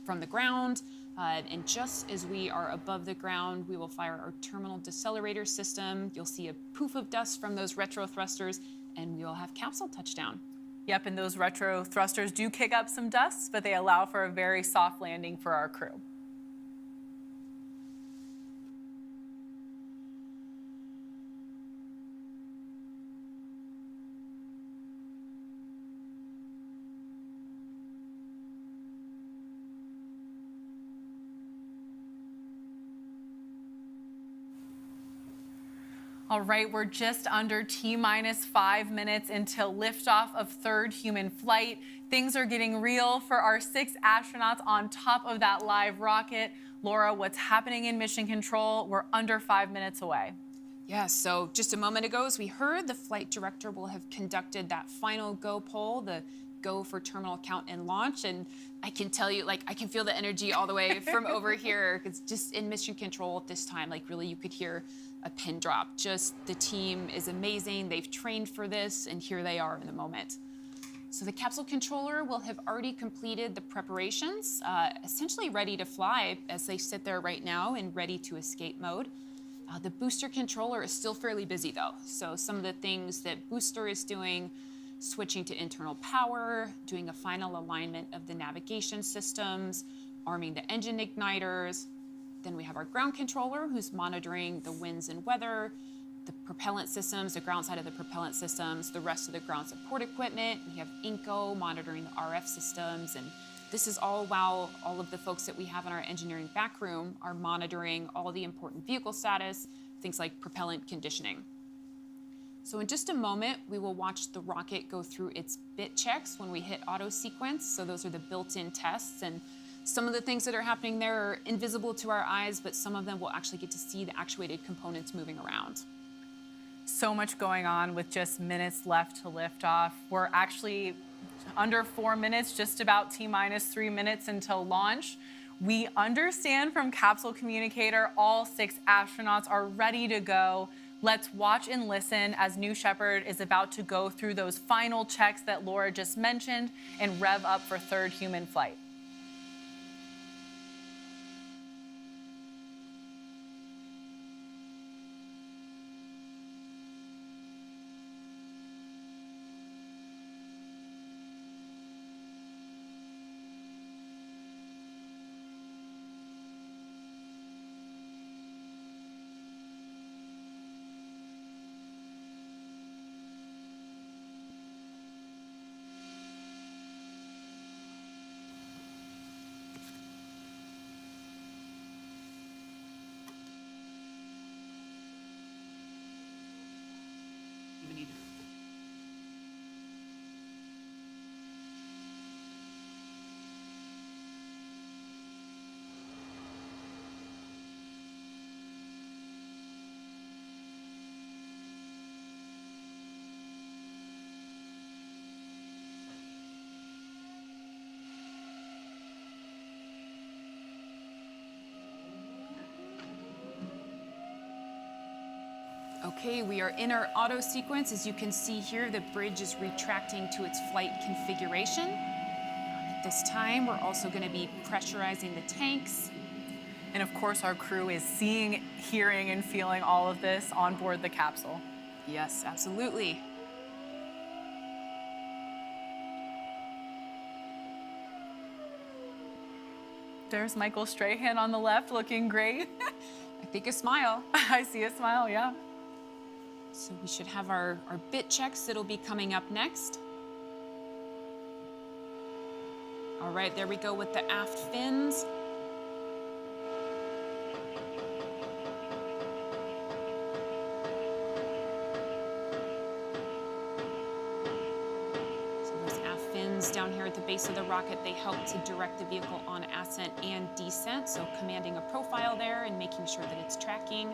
S1: from the ground. And just as we are above the ground, we will fire our terminal decelerator system. You'll see a poof of dust from those retro thrusters, and we will have capsule touchdown.
S2: Yep, and those retro thrusters do kick up some dust, but they allow for a very soft landing for our crew. All right, we're just under T-minus 5 minutes until liftoff of third human flight. Things are getting real for our 6 astronauts on top of that live rocket. Laura, what's happening in mission control? We're under 5 minutes away.
S1: Yeah, so just a moment ago, as we heard, the flight director will have conducted that final go poll, the go for terminal count and launch. And I can tell you, like, I can feel the energy all the way from over here. It's just in mission control at this time, like, really, you could hear a pin drop. Just the team is amazing. They've trained for this, and here they are in the moment. So the capsule controller will have already completed the preparations, essentially ready to fly as they sit there right now in ready to escape mode. The booster controller is still fairly busy though. So some of the things that booster is doing, switching to internal power, doing a final alignment of the navigation systems, arming the engine igniters. Then we have our ground controller who's monitoring the winds and weather, the propellant systems, the ground side of the propellant systems, the rest of the ground support equipment. We have Inco monitoring the RF systems, and this is all while all of the folks that we have in our engineering back room are monitoring all the important vehicle status, things like propellant conditioning. So in just a moment, we will watch the rocket go through its bit checks when we hit auto sequence. So those are the built-in tests, and some of the things that are happening there are invisible to our eyes, but some of them we'll actually get to see the actuated components moving around.
S2: So much going on with just minutes left to lift off. We're actually under 4 minutes, just about T-minus 3 minutes until launch. We understand from Capsule Communicator all 6 astronauts are ready to go. Let's watch and listen as New Shepard is about to go through those final checks that Laura just mentioned and rev up for 3rd human flight.
S1: Okay, we are in our auto sequence. As you can see here, the bridge is retracting to its flight configuration. At this time, we're also going to be pressurizing the tanks.
S2: And of course, our crew is seeing, hearing, and feeling all of this on board the capsule.
S1: Yes, absolutely.
S2: There's Michael Strahan on the left, looking great.
S1: I think a smile.
S2: I see a smile, yeah.
S1: So we should have our bit checks that'll be coming up next. All right, there we go with the aft fins. So those aft fins down here at the base of the rocket, they help to direct the vehicle on ascent and descent. So commanding a profile there and making sure that it's tracking.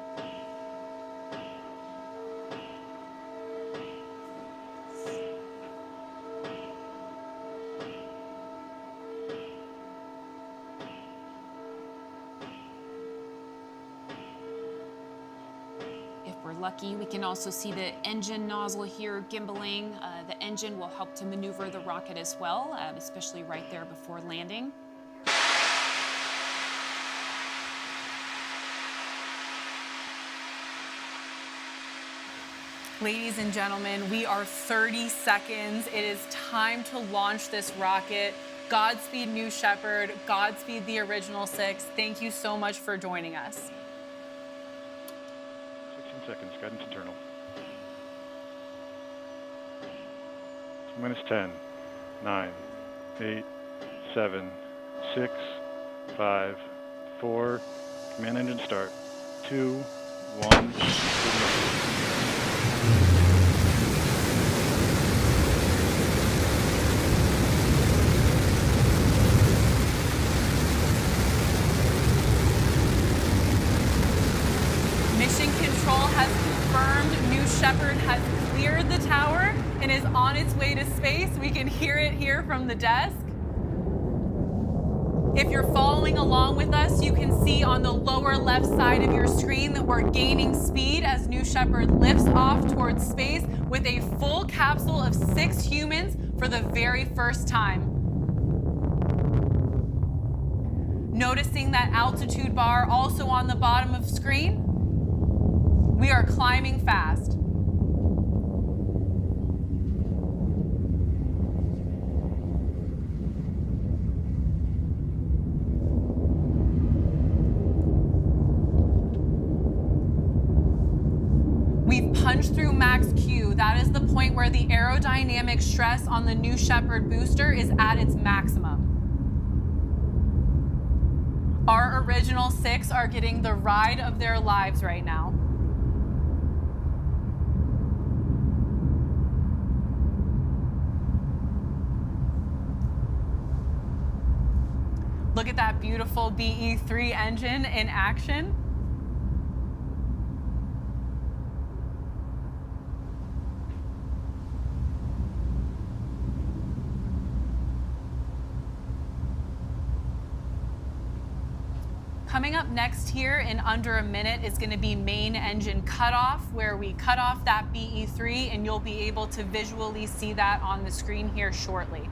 S1: Lucky. We can also see the engine nozzle here gimbaling. The engine will help to maneuver the rocket as well, especially right there before landing.
S2: Ladies and gentlemen, we are 30 seconds. It is time to launch this rocket. Godspeed, New Shepard. Godspeed, the original 6. Thank you so much for joining us.
S14: 16 seconds, guidance internal. 2 minutes 10, 9, 8, 7, 6, 5, 4, command engine start, 2, 1,
S2: Mission Control has confirmed New Shepard has cleared the tower and is on its way to space. We can hear it here from the desk. If you're following along with us, you can see on the lower left side of your screen that we're gaining speed as New Shepard lifts off towards space with a full capsule of 6 humans for the very first time. Noticing that altitude bar also on the bottom of screen, we are climbing fast. We've punched through max Q. That is the point where the aerodynamic stress on the New Shepard booster is at its maximum. Our original 6 are getting the ride of their lives right now. Look at that beautiful BE3 engine in action. Coming up next here in under a minute is going to be main engine cutoff, where we cut off that BE3, and you'll be able to visually see that on the screen here shortly.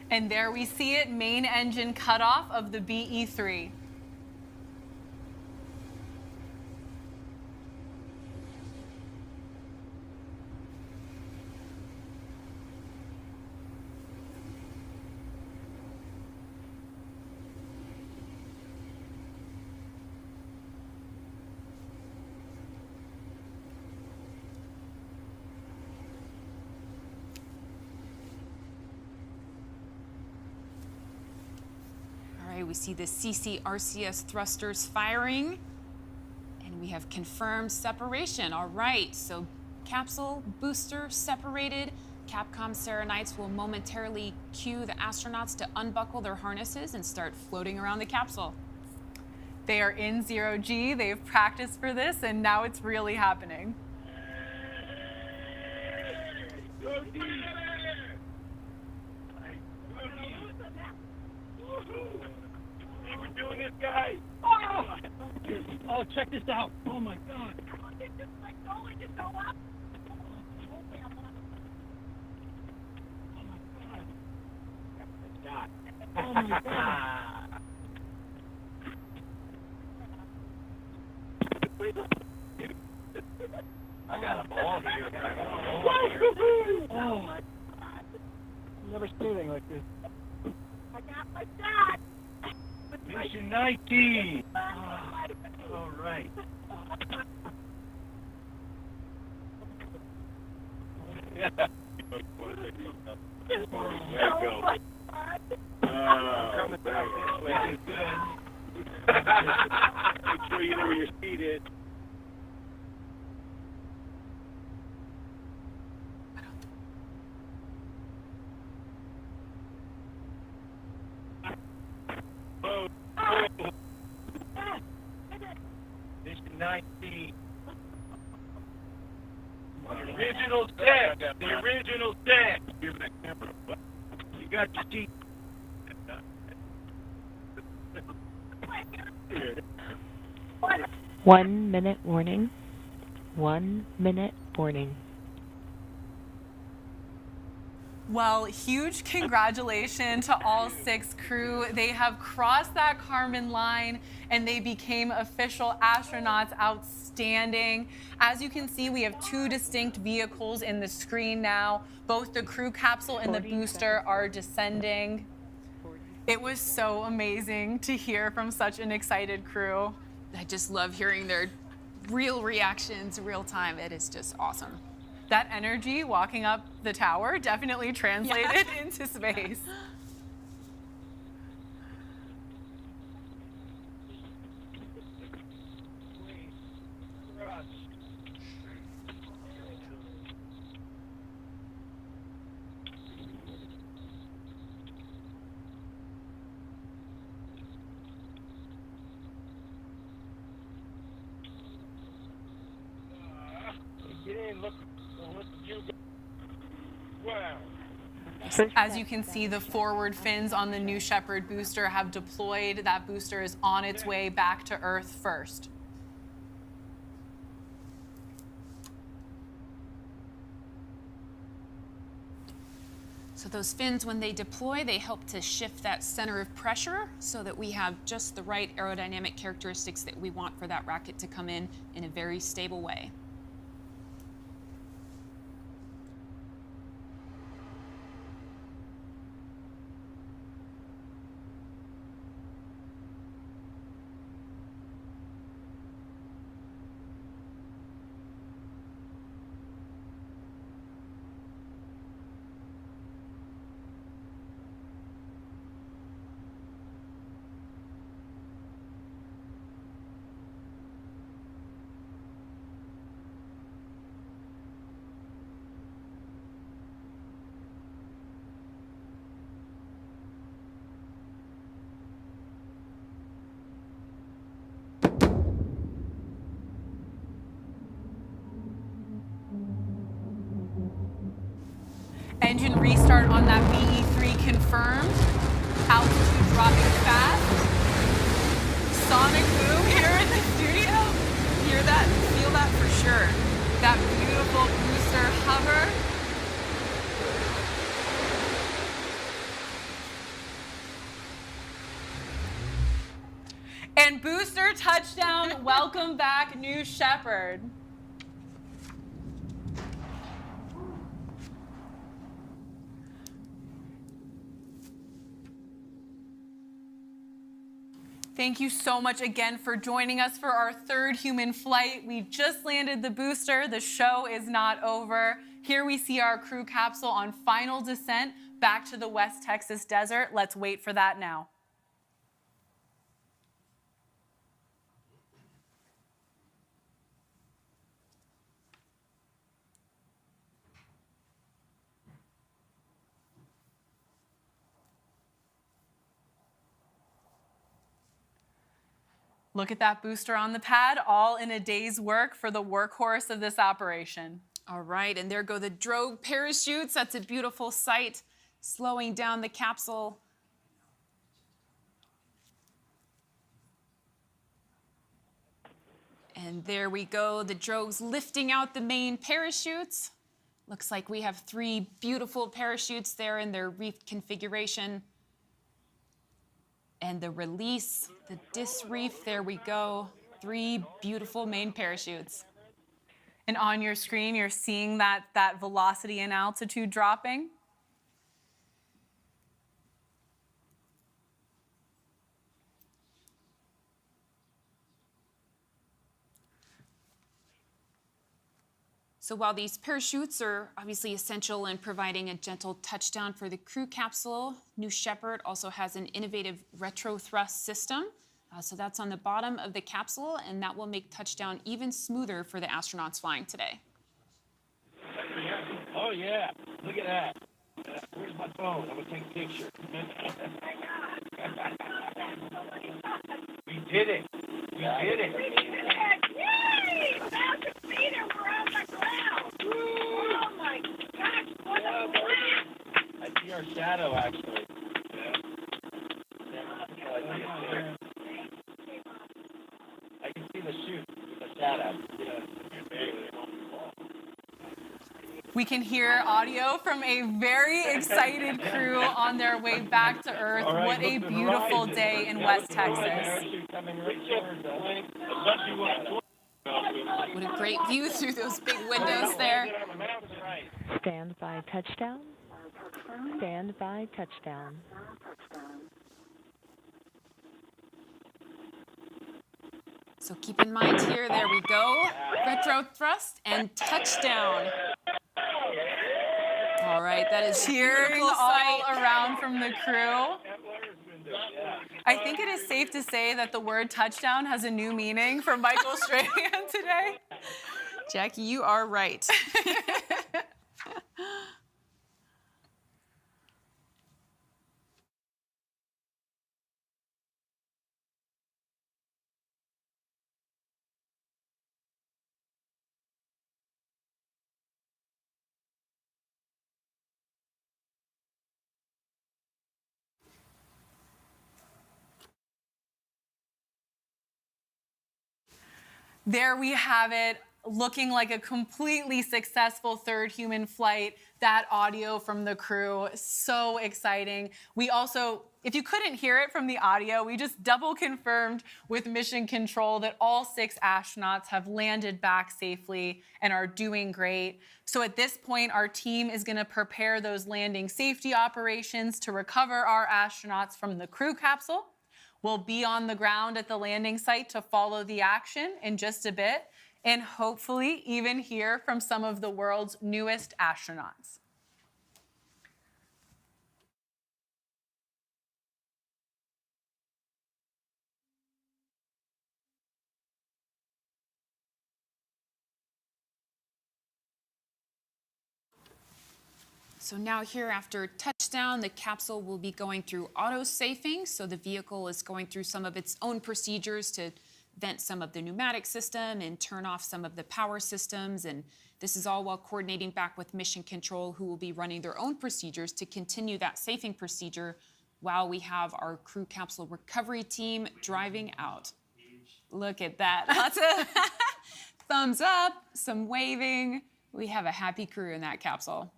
S2: And there we see it, main engine cutoff of the BE3.
S1: We see the CCRCS thrusters firing, and we have confirmed separation. All right, so capsule booster separated. Capcom Serenites will momentarily cue the astronauts to unbuckle their harnesses and start floating around the capsule.
S2: They are in 0G, they've practiced for this, and now it's really happening.
S13: Doing this, guys. Oh, check this out. Oh my God. Oh my God. I got a ball here. Oh my God. Never seen anything like this. I got my shot. Mission 19. All right. Yeah. There we go. Coming back this way. Make sure you know where your seat is. Mission 19. The original set. The original set. You got your seat.
S12: 1 minute warning. 1 minute warning.
S2: Well, huge congratulations to all 6 crew. They have crossed that Kármán line and they became official astronauts. Outstanding. As you can see, we have 2 distinct vehicles in the screen now. Both the crew capsule and the booster are descending. It was so amazing to hear from such an excited crew.
S1: I just love hearing their real reactions, real time. It is just awesome.
S2: That energy walking up the tower definitely translated into space. As you can see, the forward fins on the New Shepard booster have deployed. That booster is on its way back to Earth first.
S1: So those fins, when they deploy, they help to shift that center of pressure so that we have just the right aerodynamic characteristics that we want for that rocket to come in a very stable way.
S2: Engine restart on that VE3 confirmed. Altitude dropping fast. Sonic boom here in the studio.
S1: Hear that? Feel that for sure.
S2: That beautiful booster hover. And booster touchdown. Welcome back, New Shepard. Thank you so much again for joining us for our third human flight. We just landed the booster. The show is not over. Here we see our crew capsule on final descent back to the West Texas desert. Let's wait for that now. Look at that booster on the pad, all in a day's work for the workhorse of this operation.
S1: All right, and there go the drogue parachutes. That's a beautiful sight, slowing down the capsule. And there we go, the drogues lifting out the main parachutes. Looks like we have 3 beautiful parachutes there in their reef configuration. And the release, the disreef, there we go. 3 beautiful main parachutes.
S2: And on your screen, you're seeing that velocity and altitude dropping.
S1: So while these parachutes are obviously essential in providing a gentle touchdown for the crew capsule, New Shepard also has an innovative retro thrust system. So that's on the bottom of the capsule, and that will make touchdown even smoother for the astronauts flying today.
S13: Oh, yeah. Look at that. Where's my phone? I'm going to take a picture. We did it. We did it.
S15: Yay! 1,000 feet and we're on the ground. Oh, my gosh. What a blast.
S13: I see our shadow, actually. I can see the chute, the shadow.
S2: We can hear audio from a very excited crew on their way back to Earth.
S13: Right,
S2: what a beautiful day in West Texas.
S1: What a great view through those big windows there.
S12: Stand by touchdown. Stand by touchdown.
S1: So keep in mind here, there we go. Retro thrust and touchdown. All right, that is
S2: cheering all around from the crew. I think it is safe to say that the word touchdown has a new meaning for Michael Strahan today.
S1: Jackie, you are right.
S2: There we have it, looking like a completely successful third human flight. That audio from the crew, so exciting. We also, if you couldn't hear it from the audio, we just double confirmed with Mission Control that all 6 astronauts have landed back safely and are doing great. So at this point, our team is going to prepare those landing safety operations to recover our astronauts from the crew capsule. We'll be on the ground at the landing site to follow the action in just a bit, and hopefully even hear from some of the world's newest astronauts.
S1: So now here after touchdown, the capsule will be going through auto-safing. So the vehicle is going through some of its own procedures to vent some of the pneumatic system and turn off some of the power systems. And this is all while coordinating back with Mission Control, who will be running their own procedures to continue that safing procedure while we have our crew capsule recovery team driving out. Look at that. Lots of thumbs up, some waving. We have a happy crew in that capsule.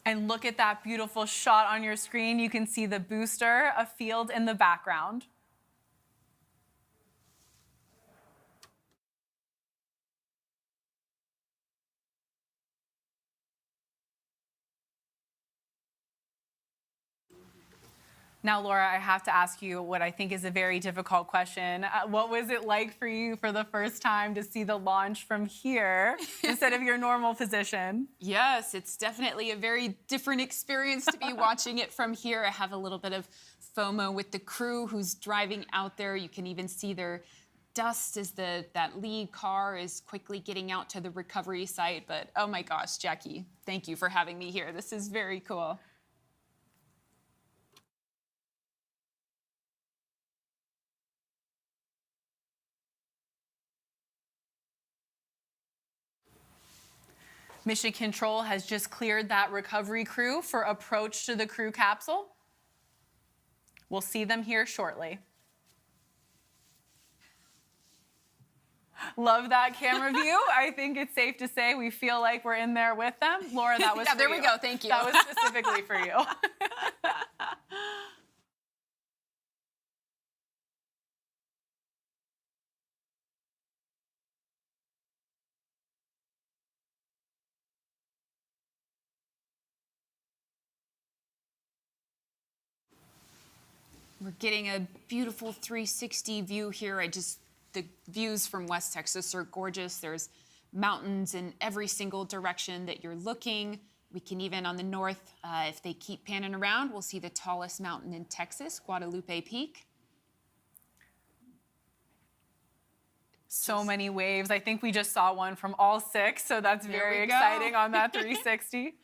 S2: And look at that beautiful shot on your screen. You can see the booster, a field in the background. Now, Laura, I have to ask you what I think is a very difficult question. What was it like for you for the first time to see the launch from here instead of your normal position?
S1: Yes, it's definitely a very different experience to be watching it from here. I have a little bit of FOMO with the crew who's driving out there. You can even see their dust as that lead car is quickly getting out to the recovery site. But oh my gosh, Jackie, thank you for having me here. This is very cool.
S2: Mission Control has just cleared that recovery crew for approach to the crew capsule. We'll see them here shortly. Love that camera view. I think it's safe to say we feel like we're in there with them. Laura, that was
S1: yeah,
S2: for
S1: there
S2: you.
S1: we go. Thank you.
S2: That was specifically for you.
S1: We're getting a beautiful 360 view here. The views from West Texas are gorgeous. There's mountains in every single direction that you're looking. We can even on the north, if they keep panning around, we'll see the tallest mountain in Texas, Guadalupe Peak.
S2: So many waves. I think we just saw one from all 6, so that's very exciting on that 360.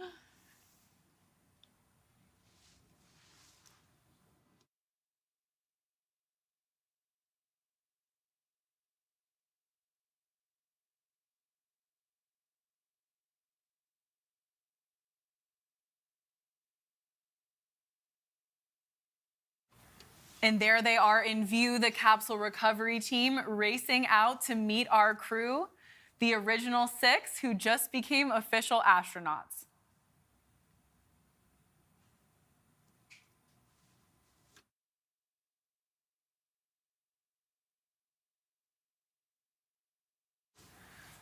S2: And there they are in view, the capsule recovery team racing out to meet our crew, the original 6 who just became official astronauts.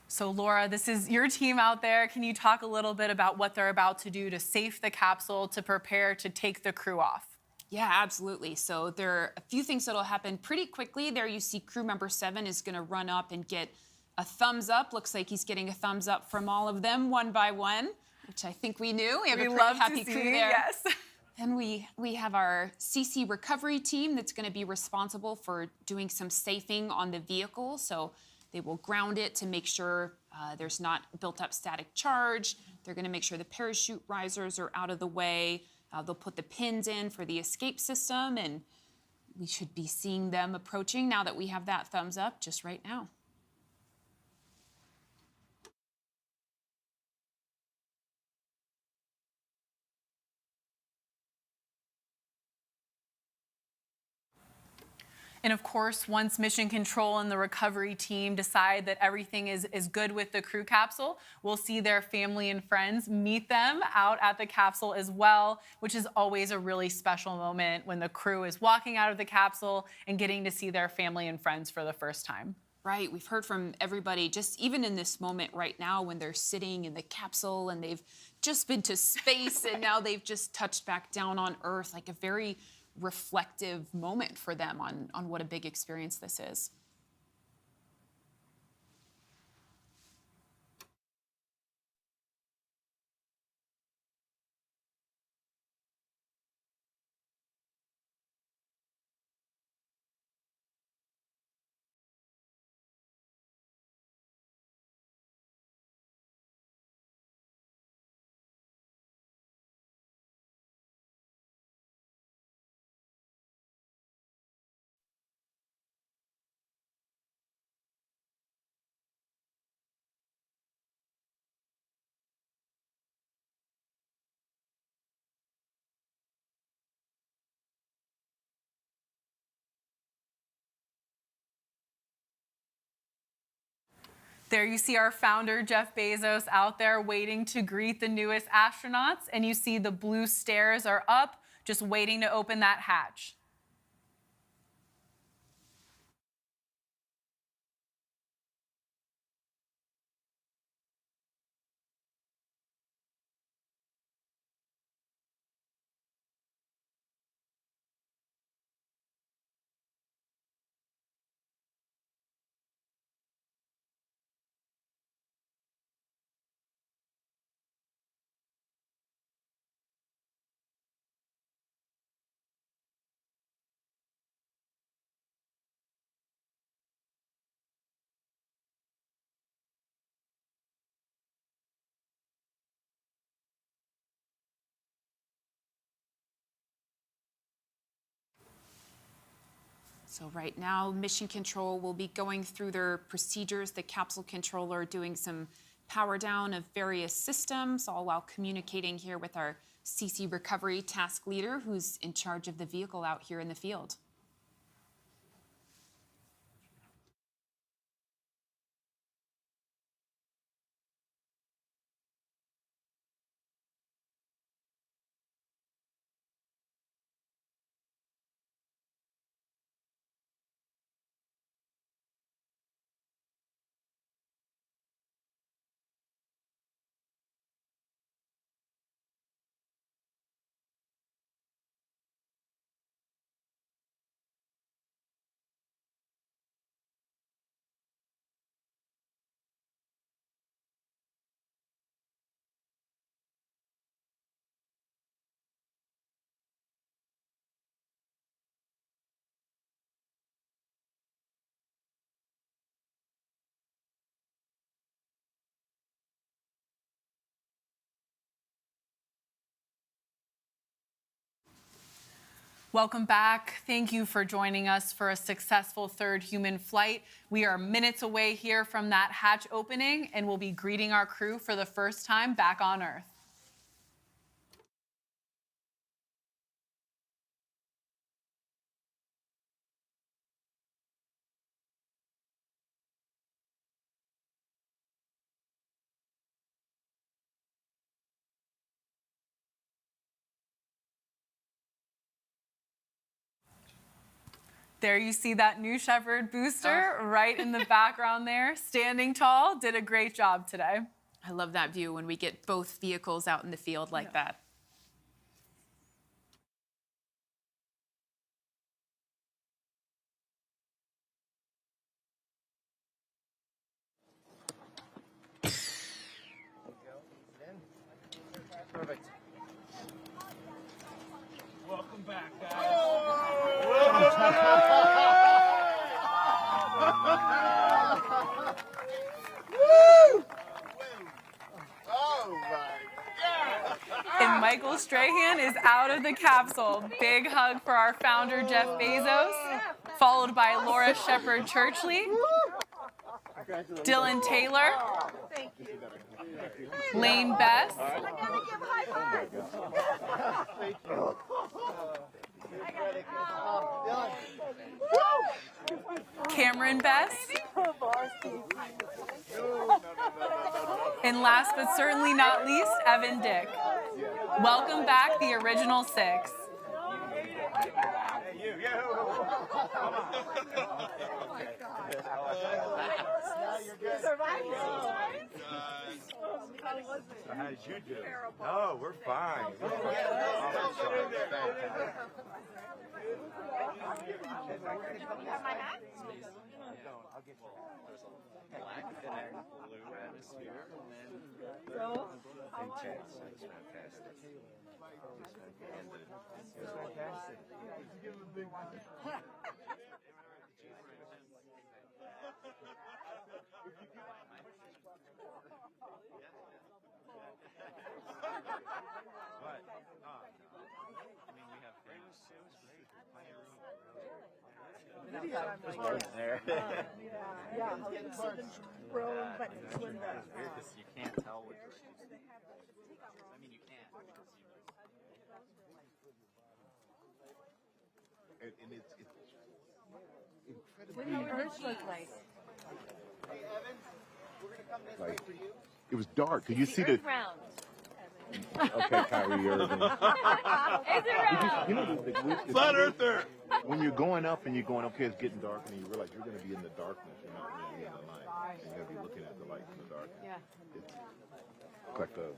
S2: So Laura, this is your team out there. Can you talk a little bit about what they're about to do to safe the capsule to prepare to take the crew off?
S1: Yeah, absolutely. So there are a few things that'll happen pretty quickly. There you see crew member 7 is going to run up and get a thumbs up. Looks like he's getting a thumbs up from all of them one by one, which I think we knew. We have a pretty happy crew there.
S2: Yes.
S1: Then we have our CC recovery team that's going to be responsible for doing some safing on the vehicle. So they will ground it to make sure there's not built up static charge. They're going to make sure the parachute risers are out of the way. They'll put the pins in for the escape system, and we should be seeing them approaching now that we have that thumbs up just right now.
S2: And of course, once Mission Control and the recovery team decide that everything is good with the crew capsule, we'll see their family and friends, meet them out at the capsule as well, which is always a really special moment when the crew is walking out of the capsule and getting to see their family and friends for the first time.
S1: Right, we've heard from everybody, just even in this moment right now when they're sitting in the capsule and they've just been to space and now they've just touched back down on Earth, like a very reflective moment for them on what a big experience this is.
S2: There you see our founder, Jeff Bezos, out there waiting to greet the newest astronauts. And you see the blue stairs are up, just waiting to open that hatch.
S1: So right now, Mission Control will be going through their procedures, the capsule controller doing some power down of various systems, all while communicating here with our CC recovery task leader, who's in charge of the vehicle out here in the field.
S2: Welcome back. Thank you for joining us for a successful third human flight. We are minutes away here from that hatch opening, and we'll be greeting our crew for the first time back on Earth. There you see that new Shepard booster right in the background there, standing tall. Did a great job today.
S1: I love that view when we get both vehicles out in the field like that.
S3: Perfect.
S13: Welcome back, guys.
S2: And Michael Strahan is out of the capsule. Big hug for our founder, Jeff Bezos, followed by Laura Shepard Churchley, Dylan Taylor, Lane Bess, Cameron Best. And last but certainly not least, Evan Dick. Welcome back, the original six.
S16: So how did you do? No, we're fine.
S3: There. Yeah, you can see the drone, but it's when the...
S11: You can't tell what direction. I mean, you can't.
S5: And it's
S3: What do the Earth look like?
S5: Hey, Evan, we're going to come this way for you. It was dark. Could you see the...
S3: round.
S5: Okay, Kyrie Irving.
S3: Is it round?
S5: You know,
S16: Flat Earther!
S5: When you're going up and you're going, okay, it's getting dark, and you realize you're going to be in the darkness. You're not going to be in the light. You're going to be looking at the light in the dark.
S3: Yeah.
S5: It's like a...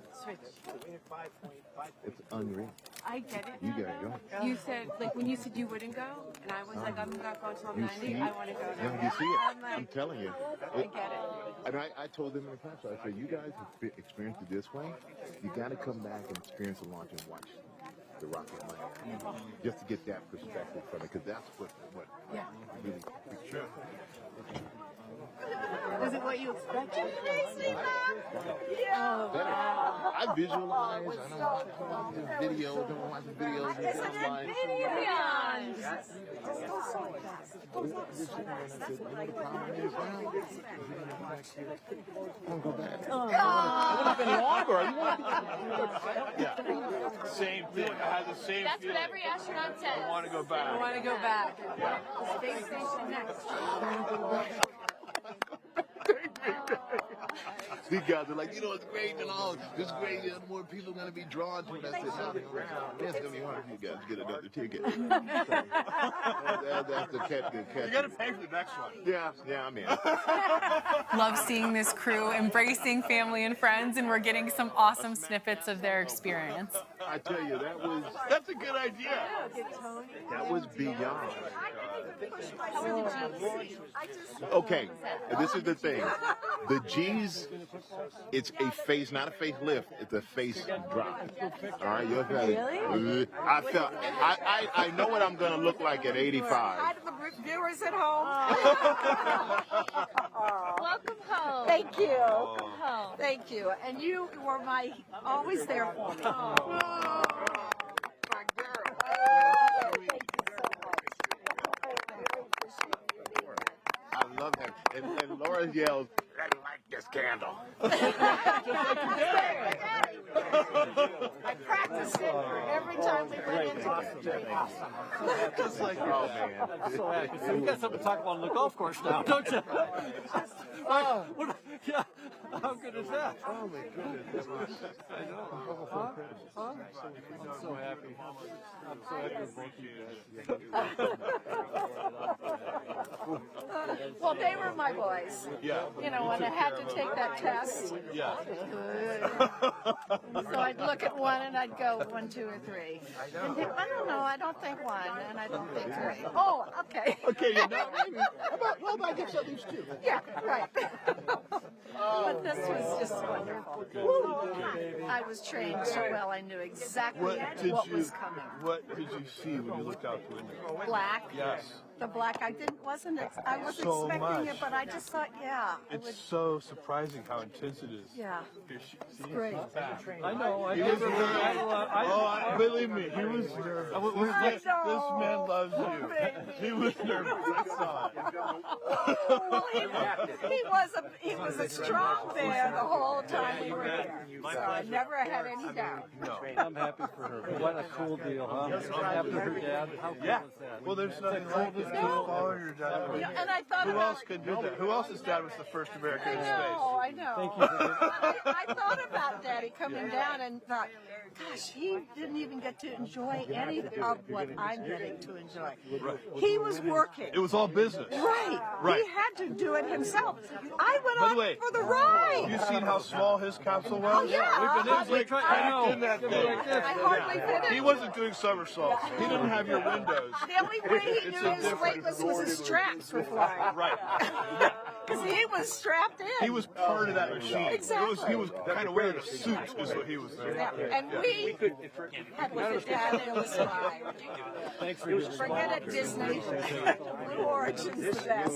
S5: It's unreal.
S3: I get it.
S5: You got to go.
S3: You said, like, when you said you wouldn't go, and I was like, I'm not going until I'm 90, I want to go now.
S5: Yeah, you see it.
S3: I'm like,
S5: I'm telling you.
S3: I get it.
S5: And I told them in the past, I said, you guys have experienced it this way. You got to come back and experience the launch and watch the rocket land, just to get that perspective from it, because that's what really true.
S3: Was it what you expected?
S5: Better. I visualize. I don't watch the videos. Don't watch the videos.
S16: Same thing. I had the same
S15: That's
S16: feeling.
S15: what every astronaut says.
S16: I want to go back.
S3: I want to go back.
S16: Yeah.
S3: Space station next.
S5: These guys are like, you know, it's great and all. It's great. More people are going to be drawn to it. I said, no, it's going to be hard for you guys to get another ticket. That's the catch.
S16: You got to pay for the next one.
S5: Yeah, I'm in.
S2: Love seeing this crew embracing family and friends, and we're getting some awesome snippets of their experience.
S5: I tell you,
S16: That's a good idea.
S5: that was beyond. Okay, this is the thing. The G's, it's a face, not a facelift. It's a face drop. All right, you'll feel it.
S3: Really?
S5: I know what I'm gonna look like at 85.
S3: Hi to the viewers at home.
S15: Welcome home.
S3: Thank you.
S15: Welcome home.
S3: Thank you. And you were always there for me.
S5: I love him. And Laura yells, "I like this candle."
S3: I practiced it every time we went into
S16: Just like,
S5: oh man.
S17: I'm so happy. So you got something to talk about on the golf course now, don't you? Oh, yeah. How good is that?
S5: Oh my goodness.
S17: I know. Huh? I'm so happy. I'm so happy with both you guys.
S3: Well, they were my boys.
S16: Yeah.
S3: You know, when I had to take that test.
S16: Yeah.
S3: So I'd look at one and I'd go 1, 2, or 3. And I don't know. I don't think 1, and I don't think 3. Oh, okay.
S5: Okay, you're not maybe. How about I get these 2?
S3: Yeah, right. But this was just wonderful. I was trained so well. I knew exactly what was coming.
S16: What did you see when you looked out the window?
S3: Black.
S16: Yes.
S3: The black. I wasn't expecting
S16: So much.
S3: it, but I just thought, yeah.
S16: It's so surprising how intense it is.
S3: Yeah.
S16: Here
S3: It's great.
S17: I know. I
S16: He was nervous. Believe me, he was nervous. This man loves you. He was nervous. I saw it.
S3: Well, he was a strong bear the whole time we were here. So I never had any doubt.
S17: I'm happy for her. What a cool deal, huh? I'm happy for her dad. How cool is that?
S16: Well, there's nothing wrong with
S3: No.
S16: Follow your dad.
S3: Yeah, and I thought
S16: Who
S3: about
S16: else could do that? Who else's dad was the first American in space?
S3: I know. Thank you. I thought about Daddy coming down and thought, gosh, he didn't even get to enjoy any of what I'm getting to enjoy.
S16: Right.
S3: He was working.
S16: It was all business.
S3: Right. He had to do it himself. I went
S16: By
S3: on
S16: the way,
S3: for the ride.
S16: you seen how small his capsule was?
S3: Oh, yeah.
S16: We've been like packed in that thing.
S3: I hardly fit in.
S16: He wasn't doing somersaults. He didn't have your windows.
S3: The only way he
S16: It's
S3: knew
S16: a
S3: his
S16: different
S3: weight was his straps were flying.
S16: Right.
S3: Because he was strapped in.
S16: He was part of that machine.
S3: Exactly.
S16: He was kind of wearing a suit, is what he was doing.
S3: Yeah. And we had with his dad, and it was fine.
S17: Thanks for doing
S3: Forget it, Disney. Blue Origin's the best.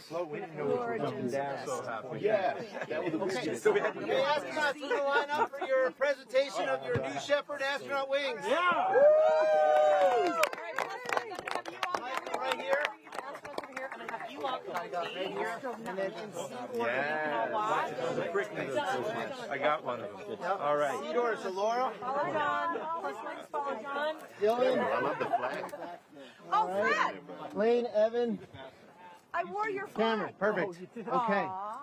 S3: Blue Origin's the best.
S16: So happy.
S17: Yeah. Okay, so we had the astronauts in the line up for your presentation of your new Shepard astronaut wings. Yeah. Woo! Right here.
S16: Yeah. I got one of them. All right.
S17: Seat order to Laura.
S3: Follow John. Follow John.
S17: Dylan.
S5: I love the flag.
S3: Oh, Fred.
S17: Lane, Evan.
S3: I wore your flag.
S17: Cameron. Perfect. Okay.
S3: Aw.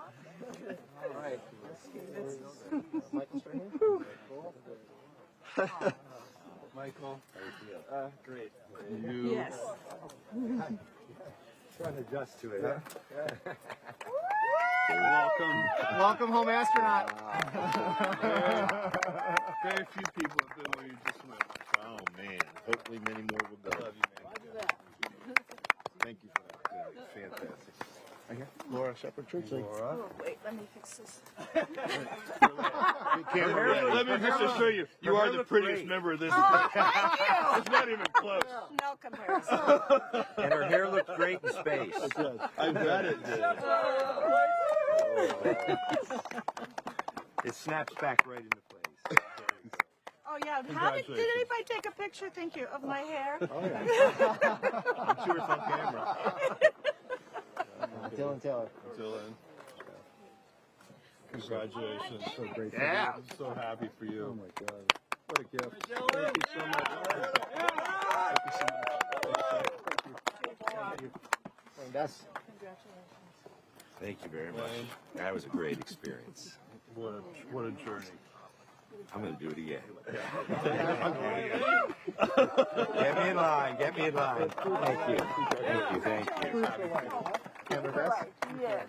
S17: All right. Michael Strahan.
S16: Michael.
S17: Great.
S16: You.
S3: Yes.
S17: Trying to adjust to it. Huh?
S16: Welcome.
S17: Welcome home, astronaut.
S16: Very few people have been where you just went.
S5: Oh man. Hopefully many more will go.
S16: Love you, man.
S5: Thank you for that. Fantastic.
S16: Laura, Shepard Churchley. Laura.
S3: Oh, wait, let me fix this.
S16: Let me just show you. You are the prettiest member of this.
S3: Oh, thank you.
S16: It's not even close.
S3: No comparison.
S17: And her hair looks great in space.
S16: I bet it did.
S17: It snaps back right into place.
S3: Oh, yeah. How did anybody take a picture, thank you, of my hair?
S17: Oh, yeah.
S16: I'm sure it's on camera.
S17: Dylan Taylor.
S16: Dylan. Congratulations.
S17: So great.
S16: Yeah. I'm so happy for you.
S17: Oh my God.
S16: What a gift. Thank you so much. Thank you so much.
S17: Thank you. That's
S9: Thank you very much. That was a great experience.
S16: What a journey.
S9: I'm going to do it again.
S17: Get me in line. Get me in line. Thank you. Thank you. Thank you. Cameron Best?
S3: Yes.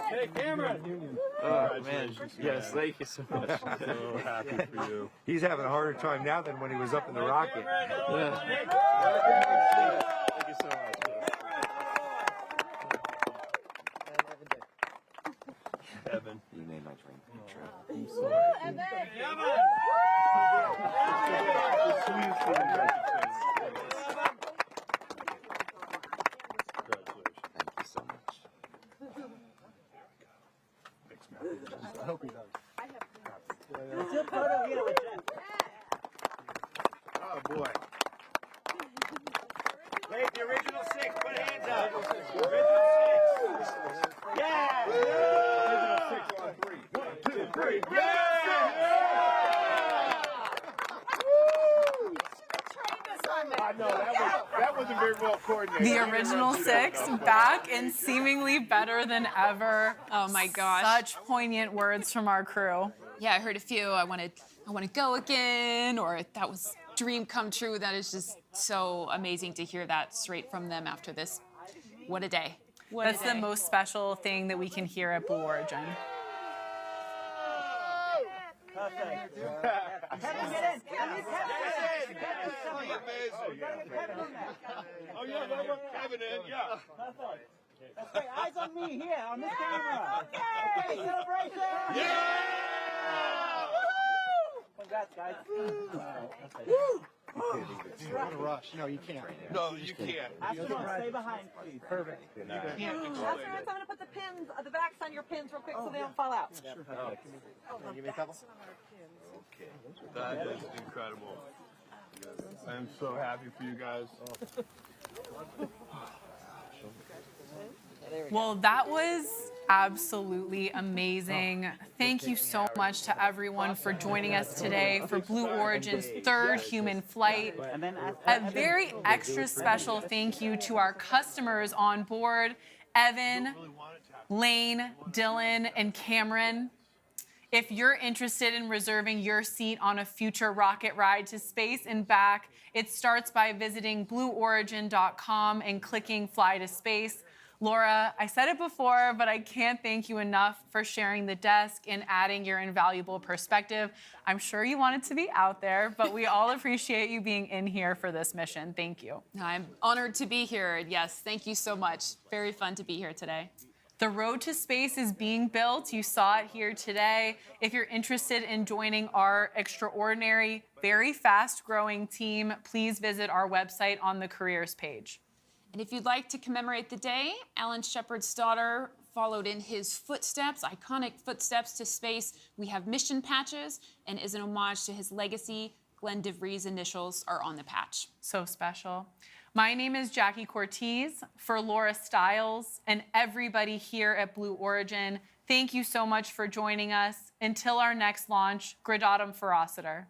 S17: Hey, Cameron.
S16: Oh, man.
S17: Yes, thank you so much.
S16: So happy for you.
S17: He's having a harder time now than when he was up in the rocket.
S16: Thank you so much. Evan.
S9: You made my dream come true.
S3: Woo, and then.
S9: Thank you so much.
S16: I hope he does.
S17: Oh, boy. Wait, the original six. Put hands up. Original six. Yeah.
S16: Original 6 on 3. 1, 2, 3. Yeah! I know, that wasn't very well coordinated.
S2: The original six back and seemingly better than ever.
S1: Oh my gosh.
S2: Such poignant words from our crew.
S1: Yeah, I heard a few. I want to go again, or that was dream come true. That is just so amazing to hear that straight from them after this. What a day. What
S2: That's
S1: a day.
S2: the most special thing that we can hear at Blue Origin.
S16: Oh, yeah, Kevin in, yeah.
S17: Okay, eyes on me here, on this camera. Okay, celebration!
S16: Yeah!
S17: Congrats, guys.
S16: You're in a rush. No, you can't. No, you can't.
S17: Astronaut, stay behind, please. Perfect.
S16: You can't explain
S3: Astronauts,
S16: it.
S3: I'm going to put the pins, the backs on your pins real quick so they don't fall out.
S17: Give me a couple.
S16: That is incredible. I'm so happy for you guys.
S2: Well, that was absolutely amazing. Thank you so much to everyone for joining us today for Blue Origin's third human flight. A very extra special thank you to our customers on board, Evan, Lane, Dylan, and Cameron. If you're interested in reserving your seat on a future rocket ride to space and back, it starts by visiting blueorigin.com and clicking Fly to Space. Laura, I said it before, but I can't thank you enough for sharing the desk and adding your invaluable perspective. I'm sure you wanted to be out there, but we all appreciate you being in here for this mission. Thank you.
S1: I'm honored to be here. Yes, thank you so much. Very fun to be here today.
S2: The road to space is being built. You saw it here today. If you're interested in joining our extraordinary, very fast-growing team, please visit our website on the careers page.
S1: And if you'd like to commemorate the day, Alan Shepard's daughter followed in his footsteps, iconic footsteps to space. We have mission patches, and as an homage to his legacy, Glenn DeVries' initials are on the patch.
S2: So special. My name is Jackie Cortez. For Laura Stiles and everybody here at Blue Origin, thank you so much for joining us. Until our next launch, Gradatum Ferociter.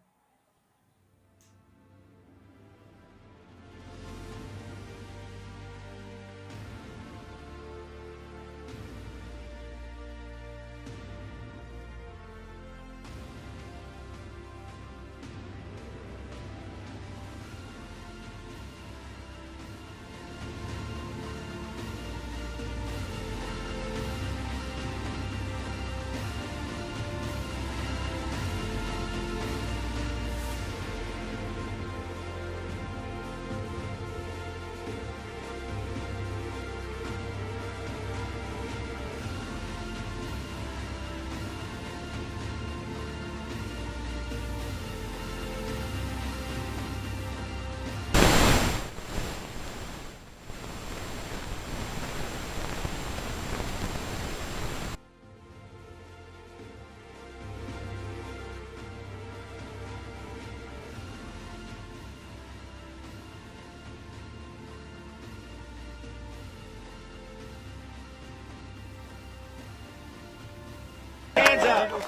S17: Hands up. 1,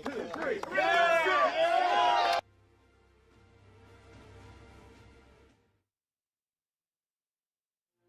S17: 2, 3.